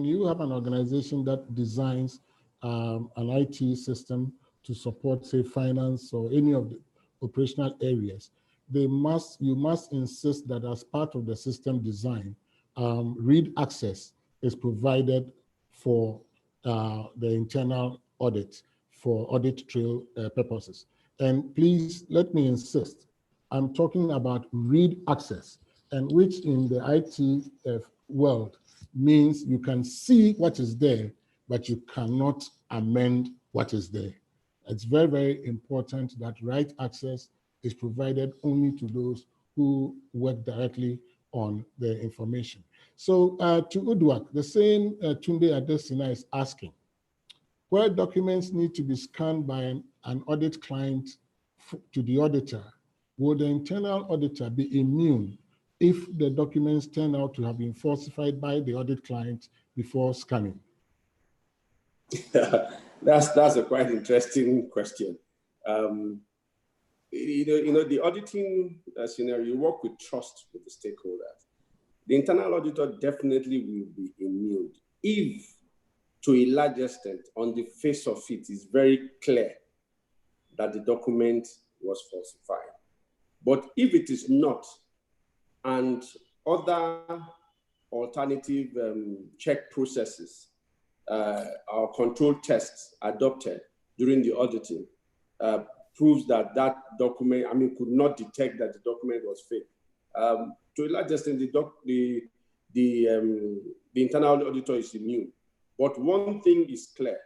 you have an organization that designs an IT system to support, say, finance or any of the operational areas, you must insist that as part of the system design, read access is provided for the internal audit for audit trail purposes. And please let me insist, I'm talking about read access, and which in the IT world means you can see what is there, but you cannot amend what is there. It's very, very important that right access is provided only to those who work directly on the information. So to Uduak, the same Tunde Adesina is asking, where documents need to be scanned by an audit client to the auditor, will the internal auditor be immune if the documents turn out to have been falsified by the audit client before scanning? That's a quite interesting question. The auditing scenario, you work with trust with the stakeholders. The internal auditor definitely will be immune if, to a large extent, on the face of it is very clear that the document was falsified. But if it is not, and other alternative check processes or control tests adopted during the auditing proves that that document, could not detect that the document was fake. To a large extent, the internal auditor is immune. But one thing is clear.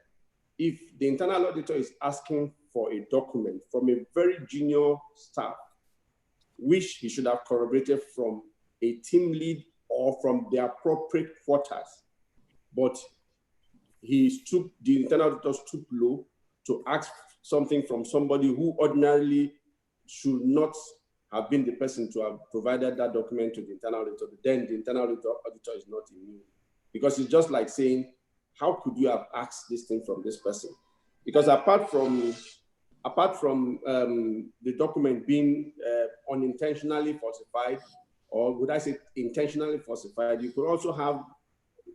If the internal auditor is asking for a document from a very junior staff, which he should have corroborated from a team lead or from the appropriate quarters, but the internal auditor stooped low to ask something from somebody who ordinarily should not have been the person to have provided that document to the internal auditor, then the internal auditor is not immune. Because it's just like saying, how could you have asked this thing from this person? Because apart from the document being unintentionally falsified, or would I say intentionally falsified, you could also have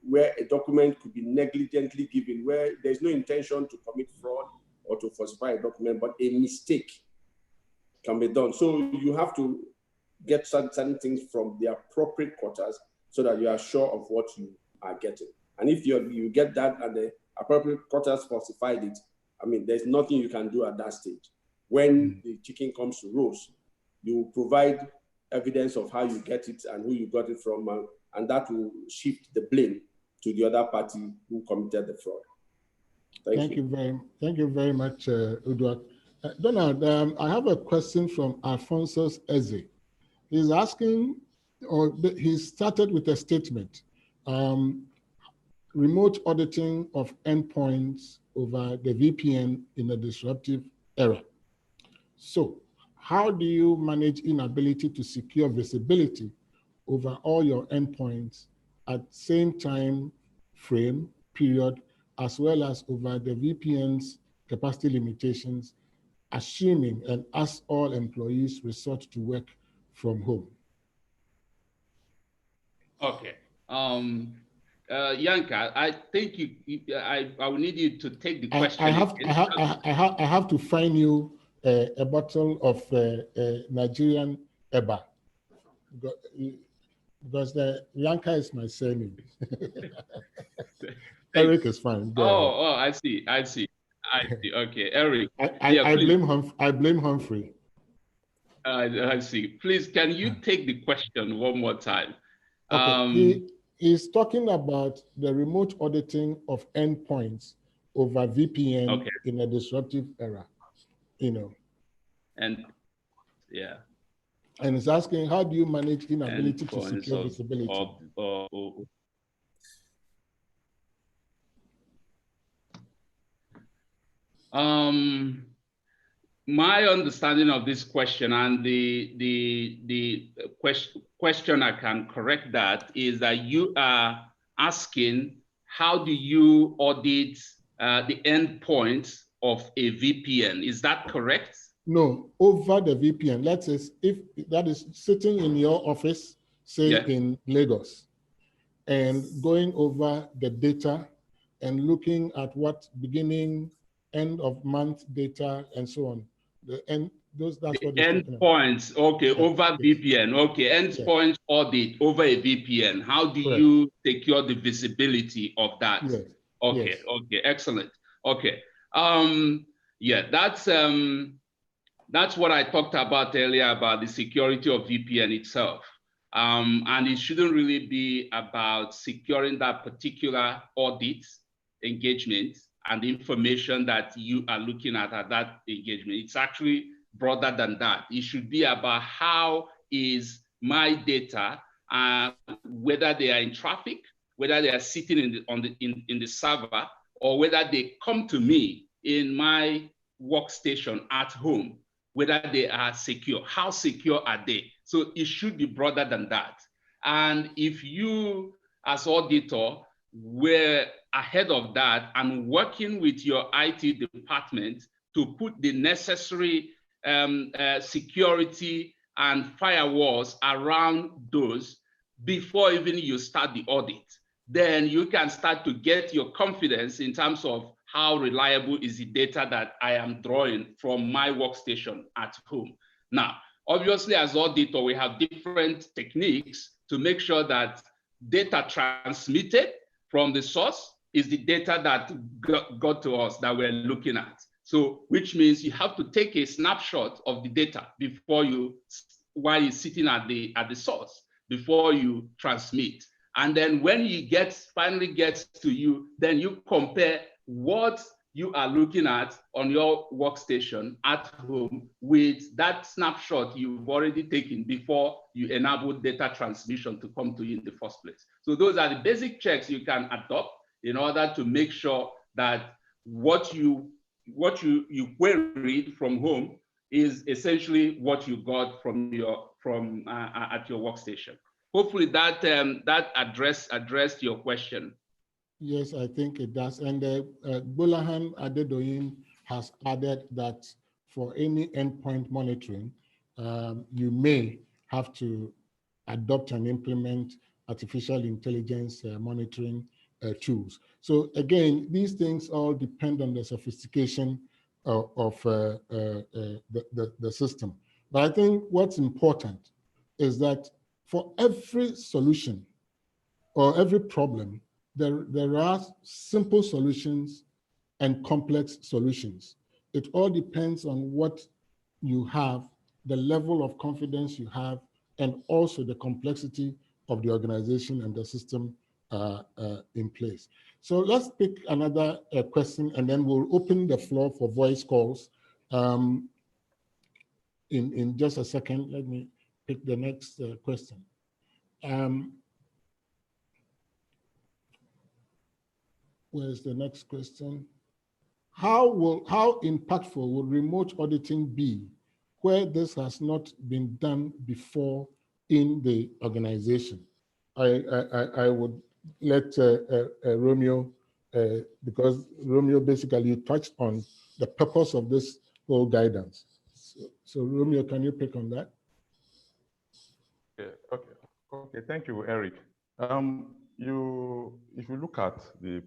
where a document could be negligently given, where there's no intention to commit fraud or to falsify a document, but a mistake can be done. So you have to get certain things from the appropriate quarters so that you are sure of what you are getting. And if you get that and the appropriate quarters falsified it, there's nothing you can do at that stage. When the chicken comes to roast, you provide evidence of how you get it and who you got it from, and that will shift the blame to the other party who committed the fraud. Thank you very much, Uduak. Donald, I have a question from Alphonsus Eze. He's asking, or he started with a statement, remote auditing of endpoints over the VPN in a disruptive era. So how do you manage inability to secure visibility over all your endpoints at the same time frame, period, as well as over the VPN's capacity limitations, assuming and as all employees resort to work from home. Okay. Yanka, I think I will need you to take the question. I have to find you a bottle of Nigerian Eba, because the Yanka is my surname. Eric is fine. Oh, I see. Okay, Eric. I blame Humphrey. I see. Please, can you take the question one more time? Okay. He's talking about the remote auditing of endpoints over VPN in a disruptive era. And yeah. And he's asking, how do you manage inability to secure visibility? My understanding of this question, and the questioner can correct that, is that you are asking, how do you audit the endpoints of a VPN? Is that correct? No, over the VPN. Let's say if that is sitting in your office, say in Lagos, and going over the data and looking at what beginning, end of month data, and so on. That's what endpoints. Okay, over VPN. Okay, endpoint audit over a VPN. How do you secure the visibility of that? Okay, excellent. Okay, that's what I talked about earlier about the security of VPN itself. And it shouldn't really be about securing that particular audit engagement and the information that you are looking at that engagement. It's actually broader than that. It should be about how is my data, whether they are in traffic, whether they are sitting in the server, or whether they come to me in my workstation at home, whether they are secure. How secure are they? So it should be broader than that. And if you, as auditor, were ahead of that and working with your IT department to put the necessary security and firewalls around those before even you start the audit, then you can start to get your confidence in terms of how reliable is the data that I am drawing from my workstation at home. Now, obviously, as auditor, we have different techniques to make sure that data transmitted from the source is the data that got to us that we're looking at. So, which means you have to take a snapshot of the data before while you're sitting at the source, before you transmit. And then when you finally gets to you, then you compare what you are looking at on your workstation at home with that snapshot you've already taken before you enable data transmission to come to you in the first place. So those are the basic checks you can adopt in order to make sure that what you queried from home is essentially what you got at your workstation. Hopefully that addressed your question. Yes, I think it does. And Bolahan Adedoyin has added that for any endpoint monitoring, you may have to adopt and implement artificial intelligence monitoring tools. So again, these things all depend on the sophistication of the system. But I think what's important is that for every solution or every problem, there are simple solutions and complex solutions. It all depends on what you have, the level of confidence you have, and also the complexity of the organization and the system in place. So let's pick another question, and then we'll open the floor for voice calls. In just a second, let me pick the next question. Where's the next question? How impactful will remote auditing be where this has not been done before in the organization? I would let Romeo, because Romeo basically touched on the purpose of this whole guidance. So Romeo, can you pick on that? Okay. Thank you, Eric. If you look at the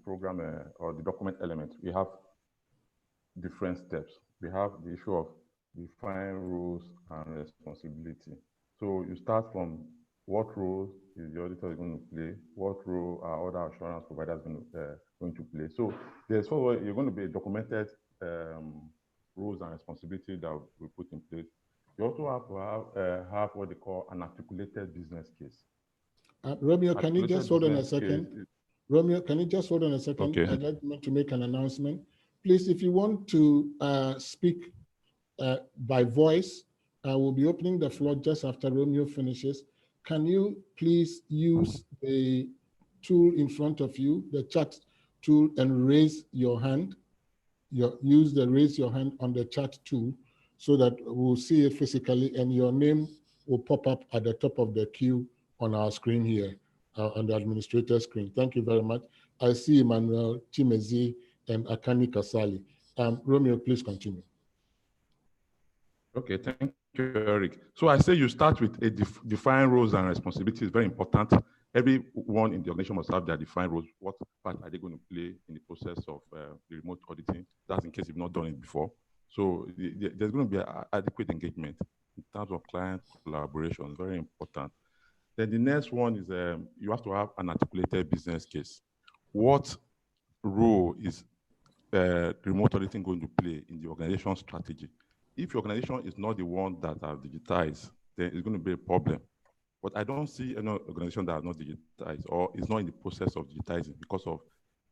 program or the document element, we have different steps. We have the issue of define roles and responsibility. So you start from what role is the auditor going to play, what role are other assurance providers going to play. So there's you're going to be documented roles and responsibility that we put in place. You also have to have what they call an articulated business case. Romeo, can you just hold on a second? Romeo, can you just hold on a second? Okay. I'd like to make an announcement. Please, if you want to speak by voice, I will be opening the floor just after Romeo finishes. Can you please use the tool in front of you, the chat tool, and raise your hand? Use the raise your hand on the chat tool so that we'll see it physically and your name will pop up at the top of the queue on our screen here, on the administrator screen. Thank you very much. I see Emmanuel Chimezi and Akani Kasali. Romeo, please continue. Okay, thank you, Eric. So I say you start with a defined roles and responsibilities, very important. Everyone in the organization must have their defined roles. What part are they going to play in the process of the remote auditing? That's in case you've not done it before. So there's going to be adequate engagement in terms of client collaboration, very important. Then the next one is you have to have an articulated business case. What role is remote auditing going to play in the organization strategy? If your organization is not the one that are digitized, then it's going to be a problem. But I don't see any organization that are not digitized or is not in the process of digitizing because of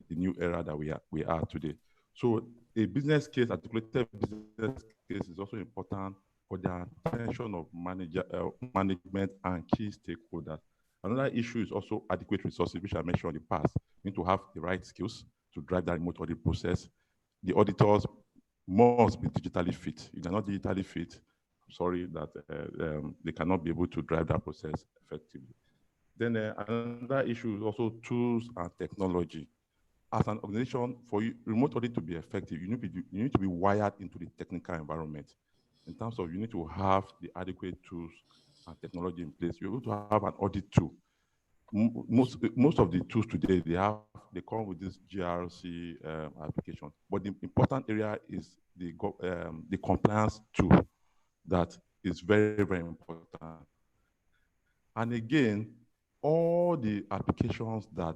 the new era that we are today. So a business case, articulated business case is also important for the attention of management and key stakeholders. Another issue is also adequate resources, which I mentioned in the past. You need to have the right skills to drive that remote audit process. The auditors must be digitally fit. If they're not digitally fit, I'm sorry that they cannot be able to drive that process effectively. Then another issue is also tools and technology. As an organization, for remote audit to be effective, you need to be wired into the technical environment. In terms of you need to have the adequate tools and technology in place. You're going to have an audit tool. Most of the tools today, they come with this GRC application. But the important area is the compliance tool that is very, very important. And again, all the applications that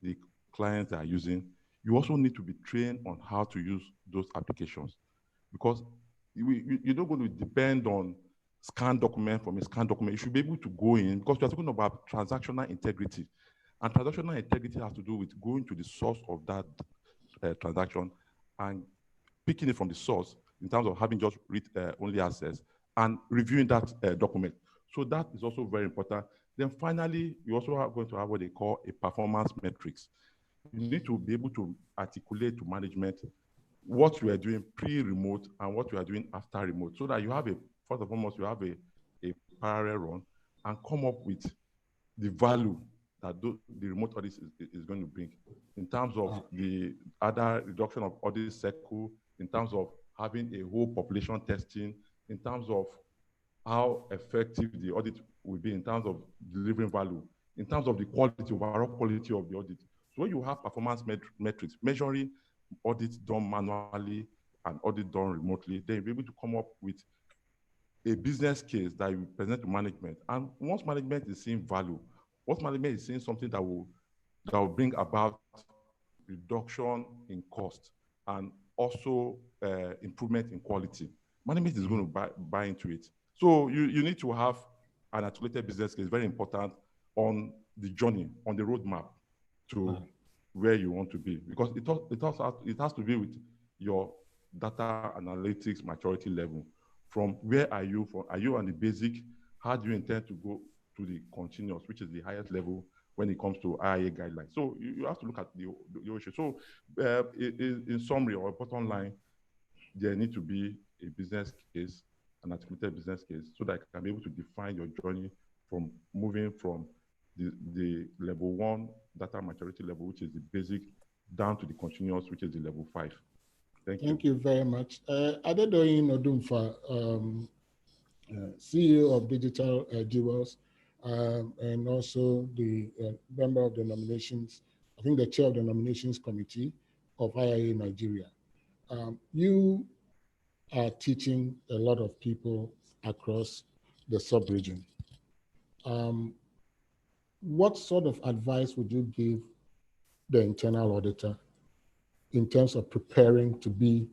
the clients are using, you also need to be trained on how to use those applications, because you're not going to depend on scan document from a scan document. You should be able to go in, because we're talking about transactional integrity. And transactional integrity has to do with going to the source of that transaction and picking it from the source in terms of having just read only access and reviewing that document. So that is also very important. Then finally, you also are going to have what they call a performance metrics. You need to be able to articulate to management what you are doing pre-remote and what you are doing after remote, so that you have first and foremost, you have a parallel run and come up with the value that the remote audit is going to bring in terms of the other reduction of audit cycle, in terms of having a whole population testing, in terms of how effective the audit will be, in terms of delivering value, in terms of the quality, overall quality of the audit. So when you have performance metrics, measuring audits done manually and audit done remotely, then you'll be able to come up with a business case that you present to management. And once management is seeing value, once management is seeing something that will bring about reduction in cost and also improvement in quality, management is going to buy into it. So you need to have an articulated business case, very important, on the journey, on the roadmap to where you want to be, because it has to be with your data analytics maturity level. From where are you from? Are you on the basic? How do you intend to go to the continuous, which is the highest level when it comes to IIA guidelines? So you have to look at the issue. So in summary, or bottom line, there needs to be a business case, an articulated business case, so that you can be able to define your journey from moving from the level 1 data maturity level, which is the basic, down to the continuous, which is the level 5. Thank you very much. Adedoyin Odumfa, CEO of Digital Jewels, and also the member of the nominations, I think the chair of the nominations committee of IIA Nigeria. You are teaching a lot of people across the sub-region. What sort of advice would you give the internal auditor in terms of preparing to be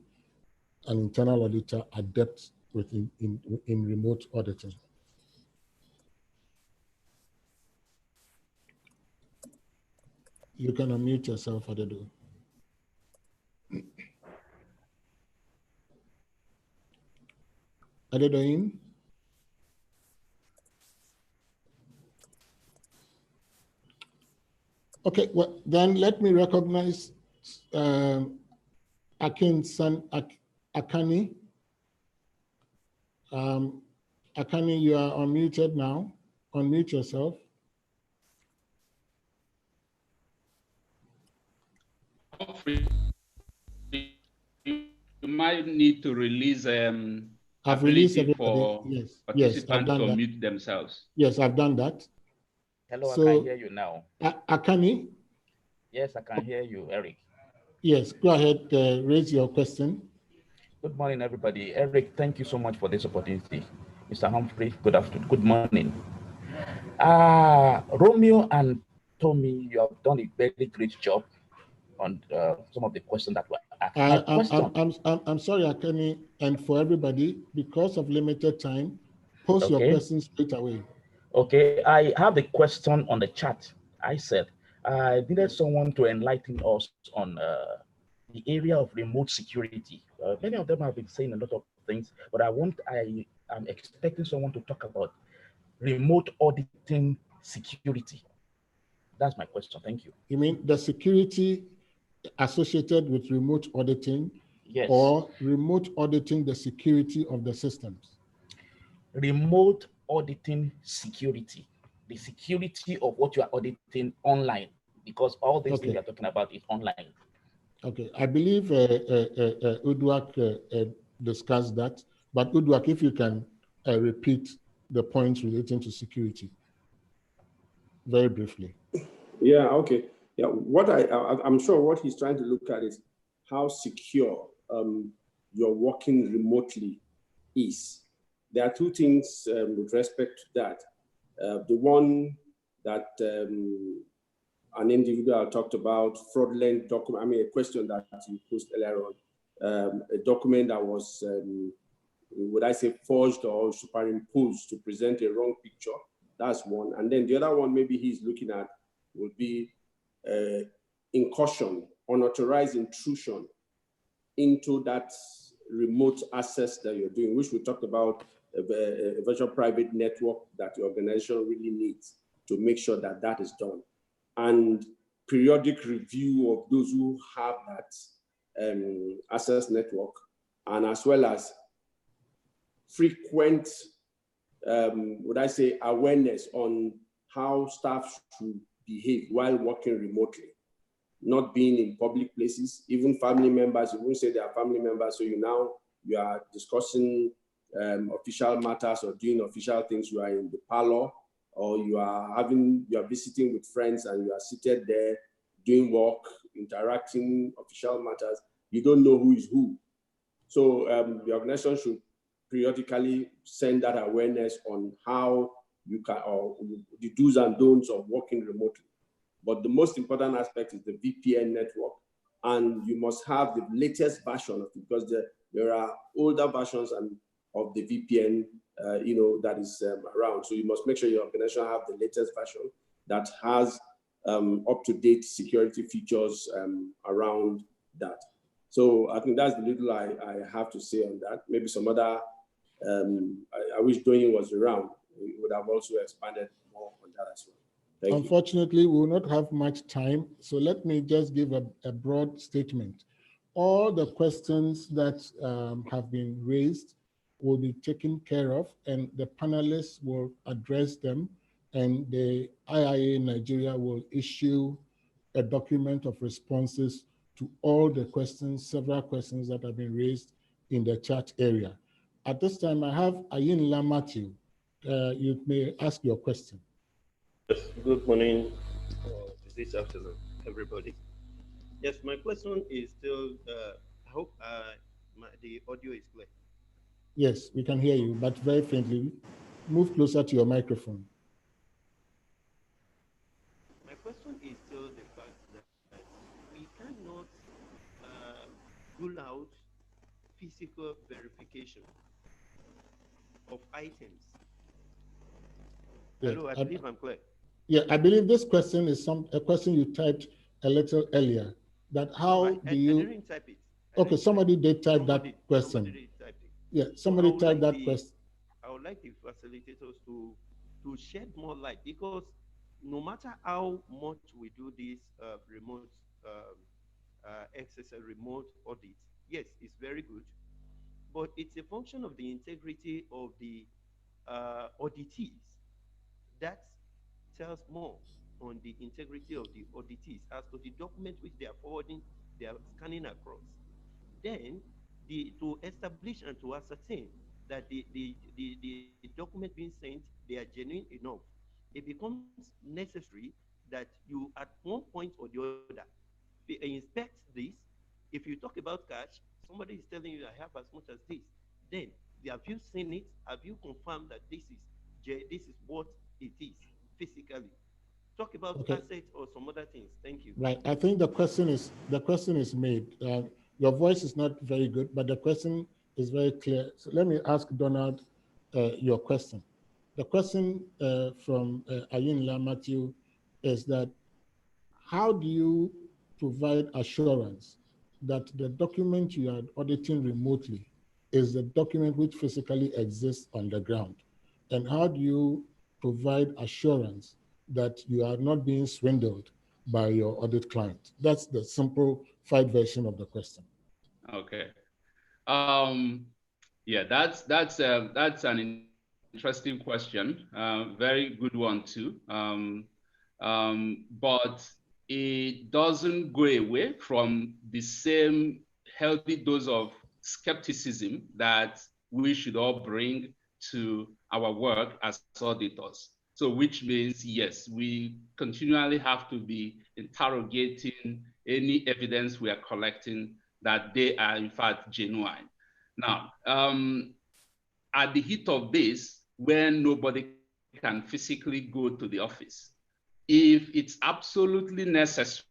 an internal auditor adept in remote auditing? You can unmute yourself, Adedo. Adedoyin? Okay, well, then let me recognize Akani. Akani, you are unmuted now. Unmute yourself. You might need to release I've released ability everybody. for Yes, participants I've to done unmute themselves. Yes, I've done that. Hello, So, I can hear you now. Akani? Yes, I can hear you, Eric. Yes, go ahead, raise your question. Good morning, everybody. Eric, thank you so much for this opportunity. Mr. Humphrey, good afternoon, good morning. Romeo and Tommy, you have done a very great job on some of the questions that were asked. I'm sorry, Akani, and for everybody, because of limited time, post your questions straight away. Okay, I have a question on the chat. I said, I needed someone to enlighten us on the area of remote security. Many of them have been saying a lot of things, but I'm expecting someone to talk about remote auditing security. That's my question. Thank you. You mean the security associated with remote auditing? Yes. Or remote auditing the security of the systems? Remote auditing security, the security of what you are auditing online, because all these things we are talking about is online. Okay, I believe Uduak discussed that, but Uduak, if you can repeat the points relating to security very briefly. Yeah, okay. Yeah, I'm sure what he's trying to look at is how secure your working remotely is. There are two things with respect to that. The one that an individual talked about, fraudulent document, I mean, a question that you posed earlier on, a document that was, would I say, forged or superimposed to present a wrong picture. That's one. And then the other one maybe he's looking at would be incursion, unauthorized intrusion into that remote access that you're doing, which we talked about, a virtual private network that the organization really needs to make sure that that is done. And periodic review of those who have that access network, and as well as frequent, would I say, awareness on how staff should behave while working remotely, not being in public places, even family members. You won't say they are family members, so you are discussing official matters or doing official things. You are in the parlor, or you are visiting with friends and you are seated there doing work, interacting official matters. You don't know who is who. So the organization should periodically send that awareness on how you can, or the do's and don'ts of working remotely. But the most important aspect is the VPN network, and you must have the latest version of it, because there are older versions of the VPN, that is around. So you must make sure your organization have the latest version that has up-to-date security features around that. So I think that's the little I have to say on that. Maybe some other, I wish Doyin was around. We would have also expanded more on that as well. Unfortunately, we will not have much time, so let me just give a broad statement. All the questions that have been raised will be taken care of, and the panelists will address them and the IIA Nigeria will issue a document of responses to all the questions, several questions that have been raised in the chat area. At this time, I have Ayinla Matthew. You may ask your question. Yes, good morning, this afternoon, everybody. Yes, my question is still, I hope the audio is clear. Yes, we can hear you, but very faintly. Move closer to your microphone. My question is still the fact that we cannot rule out physical verification of items. Yeah, Hello, I believe I'm clear. Yeah, I believe this question is a question you typed a little earlier. That how No, do you? I didn't type it. Okay, somebody did type that question. Somebody did type it. Yeah, So somebody typed that question. I would like the facilitators to shed more light, because no matter how much we do this remote exercise, remote audit, yes, it's very good, but it's a function of the integrity of the auditees. That tells more on the integrity of the auditees as to the document which they are forwarding, they are scanning across. Then, to establish and to ascertain that the document being sent, they are genuine enough, it becomes necessary that you, at one point or the other, inspect this. If you talk about cash, somebody is telling you, I have as much as this. Then, have you seen it? Have you confirmed that this is what it is physically? Talk about assets or some other things. Thank you. Right. I think the question is made. Your voice is not very good, but the question is very clear. So let me ask Donald your question. The question from Ayinla Matthew is that how do you provide assurance that the document you are auditing remotely is the document which physically exists on the ground? And how do you provide assurance that you are not being swindled by your audit client? That's the simplified version of the question. Okay. Yeah, that's an interesting question. Very good one too. But it doesn't go away from the same healthy dose of skepticism that we should all bring to our work as auditors. So which means, yes, we continually have to be interrogating any evidence we are collecting that they are in fact genuine. Now, at the heat of this, when nobody can physically go to the office, if it's absolutely necessary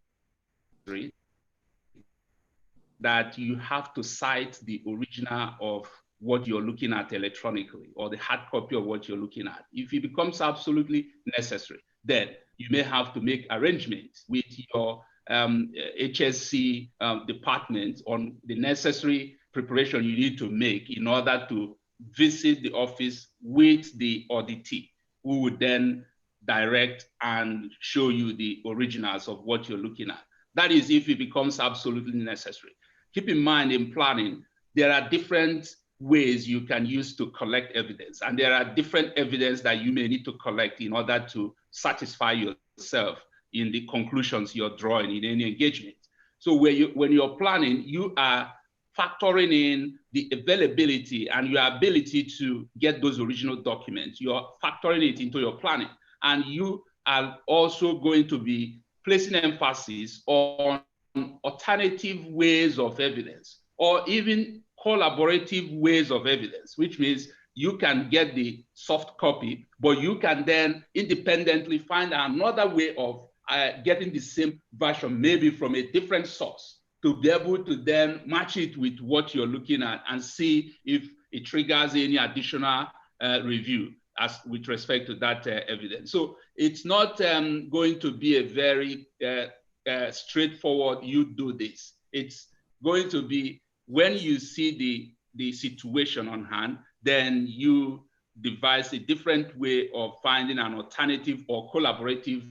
that you have to cite the original of what you're looking at electronically or the hard copy of what you're looking at, if it becomes absolutely necessary, then you may have to make arrangements with your HSC department on the necessary preparation you need to make in order to visit the office with the auditee, who would then direct and show you the originals of what you're looking at. That is if it becomes absolutely necessary. Keep in mind, in planning, there are different ways you can use to collect evidence, and there are different evidence that you may need to collect in order to satisfy yourself in the conclusions you're drawing in any engagement. So when you're planning, you are factoring in the availability and your ability to get those original documents. You're factoring it into your planning. And you are also going to be placing emphasis on alternative ways of evidence, or even collaborative ways of evidence, which means you can get the soft copy, but you can then independently find another way of getting the same version, maybe from a different source, to be able to then match it with what you're looking at and see if it triggers any additional review as with respect to that evidence. So it's not going to be a very straightforward, you do this. It's going to be when you see the situation on hand, then you devise a different way of finding an alternative or collaborative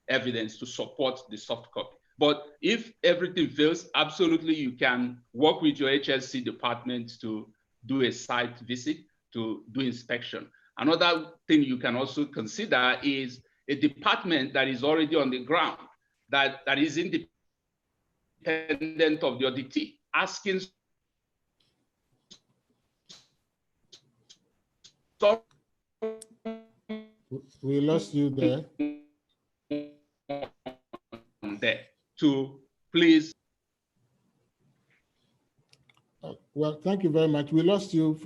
evidence to support the soft copy. But if everything fails, absolutely you can work with your HSC department to do a site visit, to do inspection. Another thing you can also consider is a department that is already on the ground, that is independent of the auditee, asking we lost you there. To please. Well, thank you very much. We lost you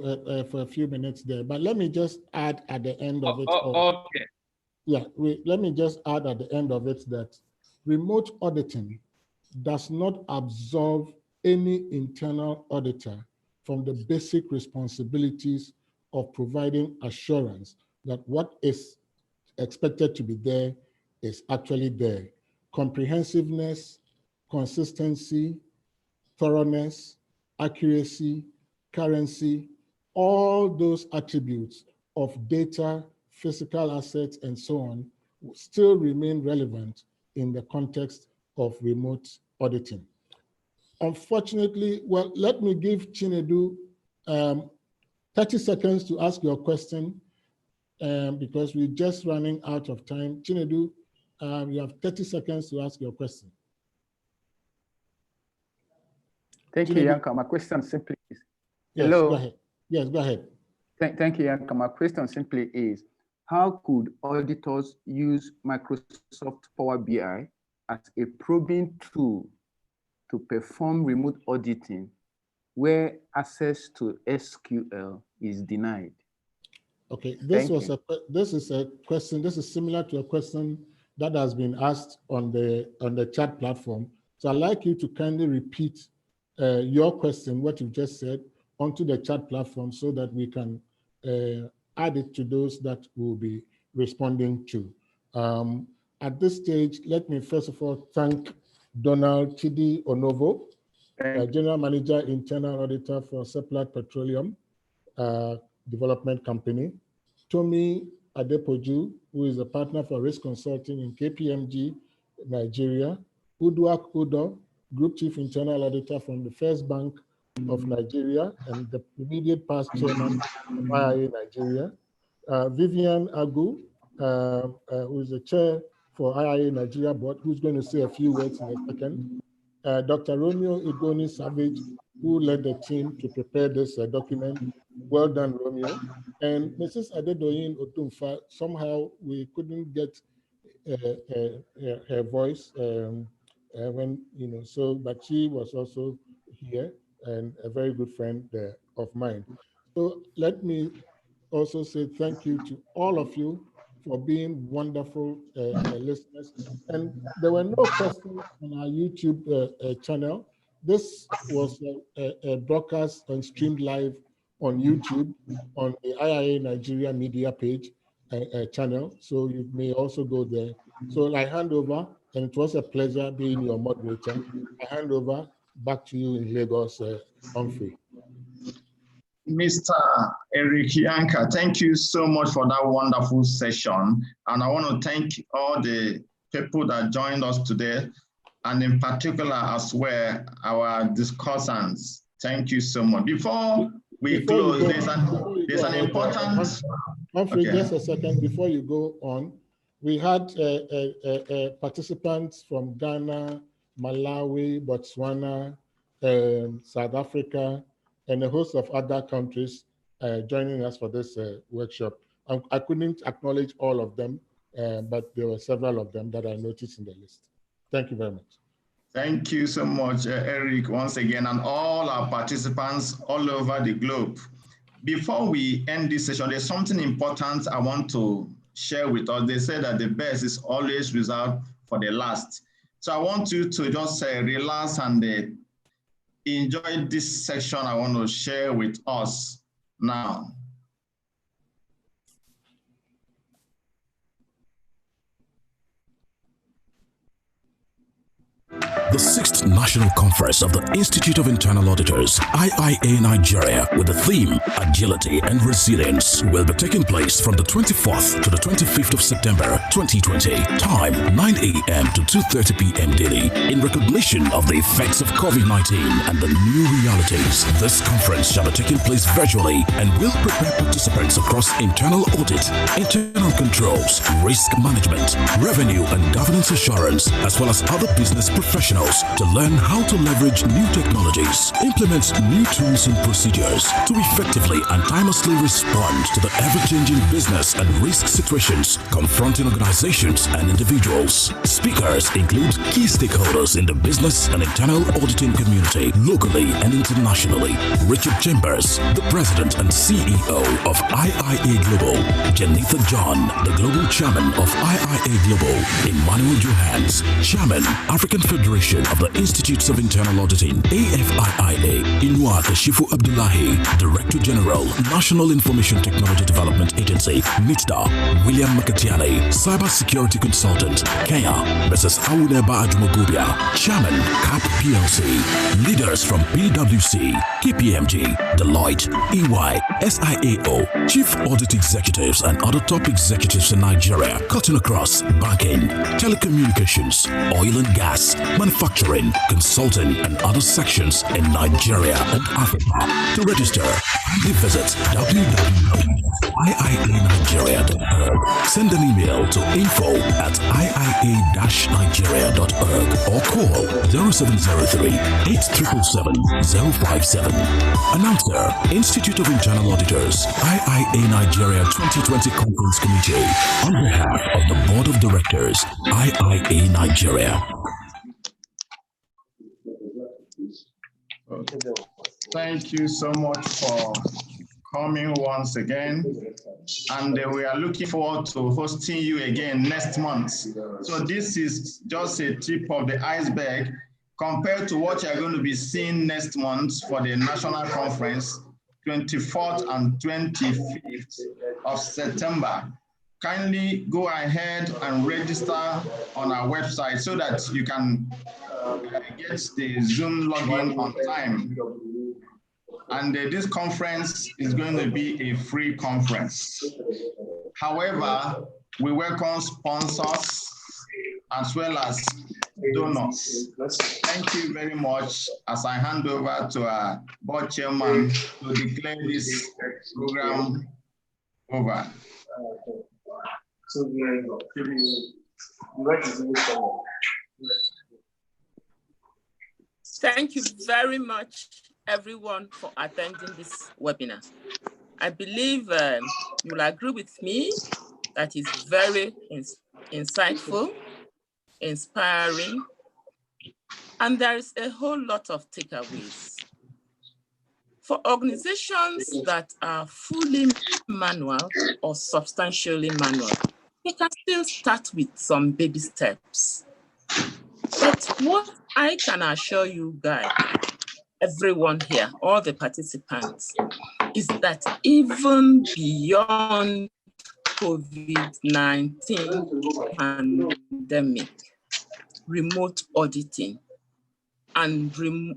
for a few minutes there, but let me just add at the end of it. Okay. Yeah, let me just add at the end of it that remote auditing does not absolve any internal auditor from the basic responsibilities of providing assurance that what is expected to be there is actually there. Comprehensiveness, consistency, thoroughness, accuracy, currency, all those attributes of data, physical assets, and so on still remain relevant in the context of remote auditing. Unfortunately, well, let me give Chinedu 30 seconds to ask your question because we're just running out of time. Chinedu, you have 30 seconds to ask your question. Thank you, Yanka. My question simply is, yes, hello. Go ahead. Yes, go ahead. Thank you, Yanka. My question simply is, how could auditors use Microsoft Power BI as a probing tool to perform remote auditing where access to SQL is denied? Okay, this is a question. This is similar to a question that has been asked on the chat platform. So I'd like you to kindly repeat your question, what you just said, onto the chat platform so that we can add it to those that we'll be responding to. At this stage, let me first of all thank Donald Chidi Onovo, General Manager, Internal Auditor for Seplat Petroleum Development Company, Tomi Adepoju, who is a partner for risk consulting in KPMG, Nigeria, Uduak Udo, Group Chief Internal Auditor from the First Bank of Nigeria and the immediate past chairman of IIA Nigeria, Vivian Agu, who is the chair for IIA Nigeria board, who's going to say a few words in a second, Dr. Romeo Igoni Savage, who led the team to prepare this document. Well done, Romeo. And Mrs. Adedoyin Otumfa, somehow we couldn't get her voice when, so, but she was also here and a very good friend of mine. So let me also say thank you to all of you for being wonderful listeners. And there were no questions on our YouTube channel. This was a broadcast and streamed live on YouTube on the IIA Nigeria media page channel. So you may also go there. So I hand over, and it was a pleasure being your moderator. I hand over back to you in Lagos, Humphrey. Mr. Eric Yanka, thank you so much for that wonderful session. And I want to thank all the people that joined us today, and in particular as well, our discussants. Thank you so much. Before we close, there's an important... Humphrey, just a second, before you go on, we had participants from Ghana, Malawi, Botswana, South Africa, and a host of other countries joining us for this workshop. I couldn't acknowledge all of them, but there were several of them that I noticed in the list. Thank you very much. Thank you so much, Eric, once again, and all our participants all over the globe. Before we end this session, there's something important I want to share with us. They say that the best is always reserved for the last. So I want you to just relax and enjoy this section I want to share with us now. The 6th National Conference of the Institute of Internal Auditors, IIA Nigeria, with the theme Agility and Resilience, will be taking place from the 24th to the 25th of September 2020. Time 9 a.m. to 2:30 p.m. daily. In recognition of the effects of COVID-19 and the new realities, this conference shall be taking place virtually and will prepare participants across internal audit, internal controls, risk management, revenue and governance assurance, as well as other business professionals to learn how to leverage new technologies, implement new tools and procedures to effectively and timelessly respond to the ever-changing business and risk situations confronting organizations and individuals. Speakers include key stakeholders in the business and internal auditing community, locally and internationally. Richard Chambers, the President and CEO of IIA Global; Janitha John, the Global Chairman of IIA Global; Emmanuel Johans, Chairman, African Federation of the Institutes of Internal Auditing, AFIIA; Inuaka Shifu Abdullahi, Director General, National Information Technology Development Agency, NITDA; William Makatiani, Cybersecurity Consultant, Kenya; Mrs. Awuneba Ajumogubia, Chairman, CAP PLC; leaders from PwC, KPMG, Deloitte, EY, SIAO, Chief Audit Executives and other top executives in Nigeria, cutting across banking, telecommunications, oil and gas, manufacturing, consulting, and other sections in Nigeria and Africa. To register, kindly visit www.iianigeria.org. Send an email to info@iia-nigeria.org or call 0703-8777-057. Announcer, Institute of Internal Auditors, IIA Nigeria 2020 Conference Committee, on behalf of the Board of Directors, IIA Nigeria. Thank you so much for coming once again. And we are looking forward to hosting you again next month. So this is just a tip of the iceberg compared to what you're going to be seeing next month for the national conference, 24th and 25th of September. Kindly go ahead and register on our website so that you can get the Zoom login on time. And this conference is going to be a free conference. However, we welcome sponsors as well as donors. Thank you very much as I hand over to our board chairman to declare this program over. Thank you very much, everyone, for attending this webinar. I believe you will agree with me that is very insightful, inspiring, and there is a whole lot of takeaways. For organizations that are fully manual or substantially manual, they can still start with some baby steps. But what I can assure you guys, everyone here, all the participants, is that even beyond COVID-19 pandemic, remote auditing and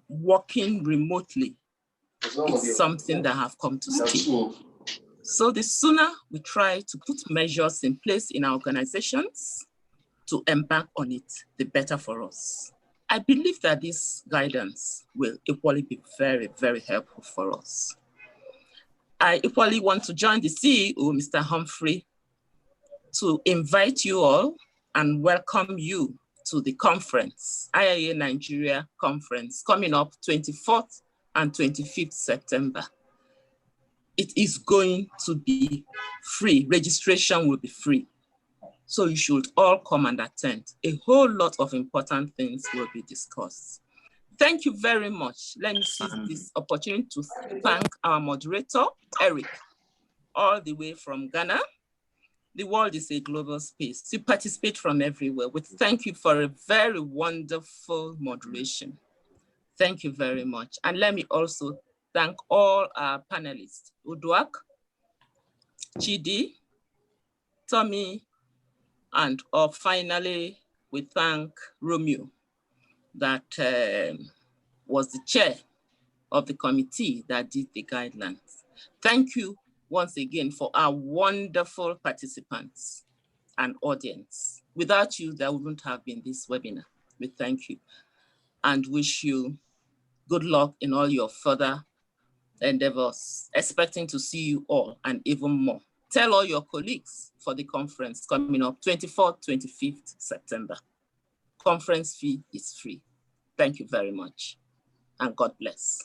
working remotely is something that have come to stay. So the sooner we try to put measures in place in our organizations to embark on it, the better for us. I believe that this guidance will equally be very, very helpful for us. I equally want to join the CEO, Mr. Humphrey, to invite you all and welcome you to the conference, IIA Nigeria conference, coming up 24th and 25th September. It is going to be free. Registration will be free. So you should all come and attend. A whole lot of important things will be discussed. Thank you very much. Let me seize this opportunity to thank our moderator, Eric, all the way from Ghana. The world is a global space. You participate from everywhere. We thank you for a very wonderful moderation. Thank you very much. And let me also thank all our panelists, Uduak, Chidi, Tommy, and finally, we thank Romeo. that was the chair of the committee that did the guidelines. Thank you once again for our wonderful participants and audience. Without you, there wouldn't have been this webinar. We thank you and wish you good luck in all your further endeavors, expecting to see you all and even more. Tell all your colleagues for the conference coming up 24th, 25th September. Conference fee is free. Thank you very much and God bless.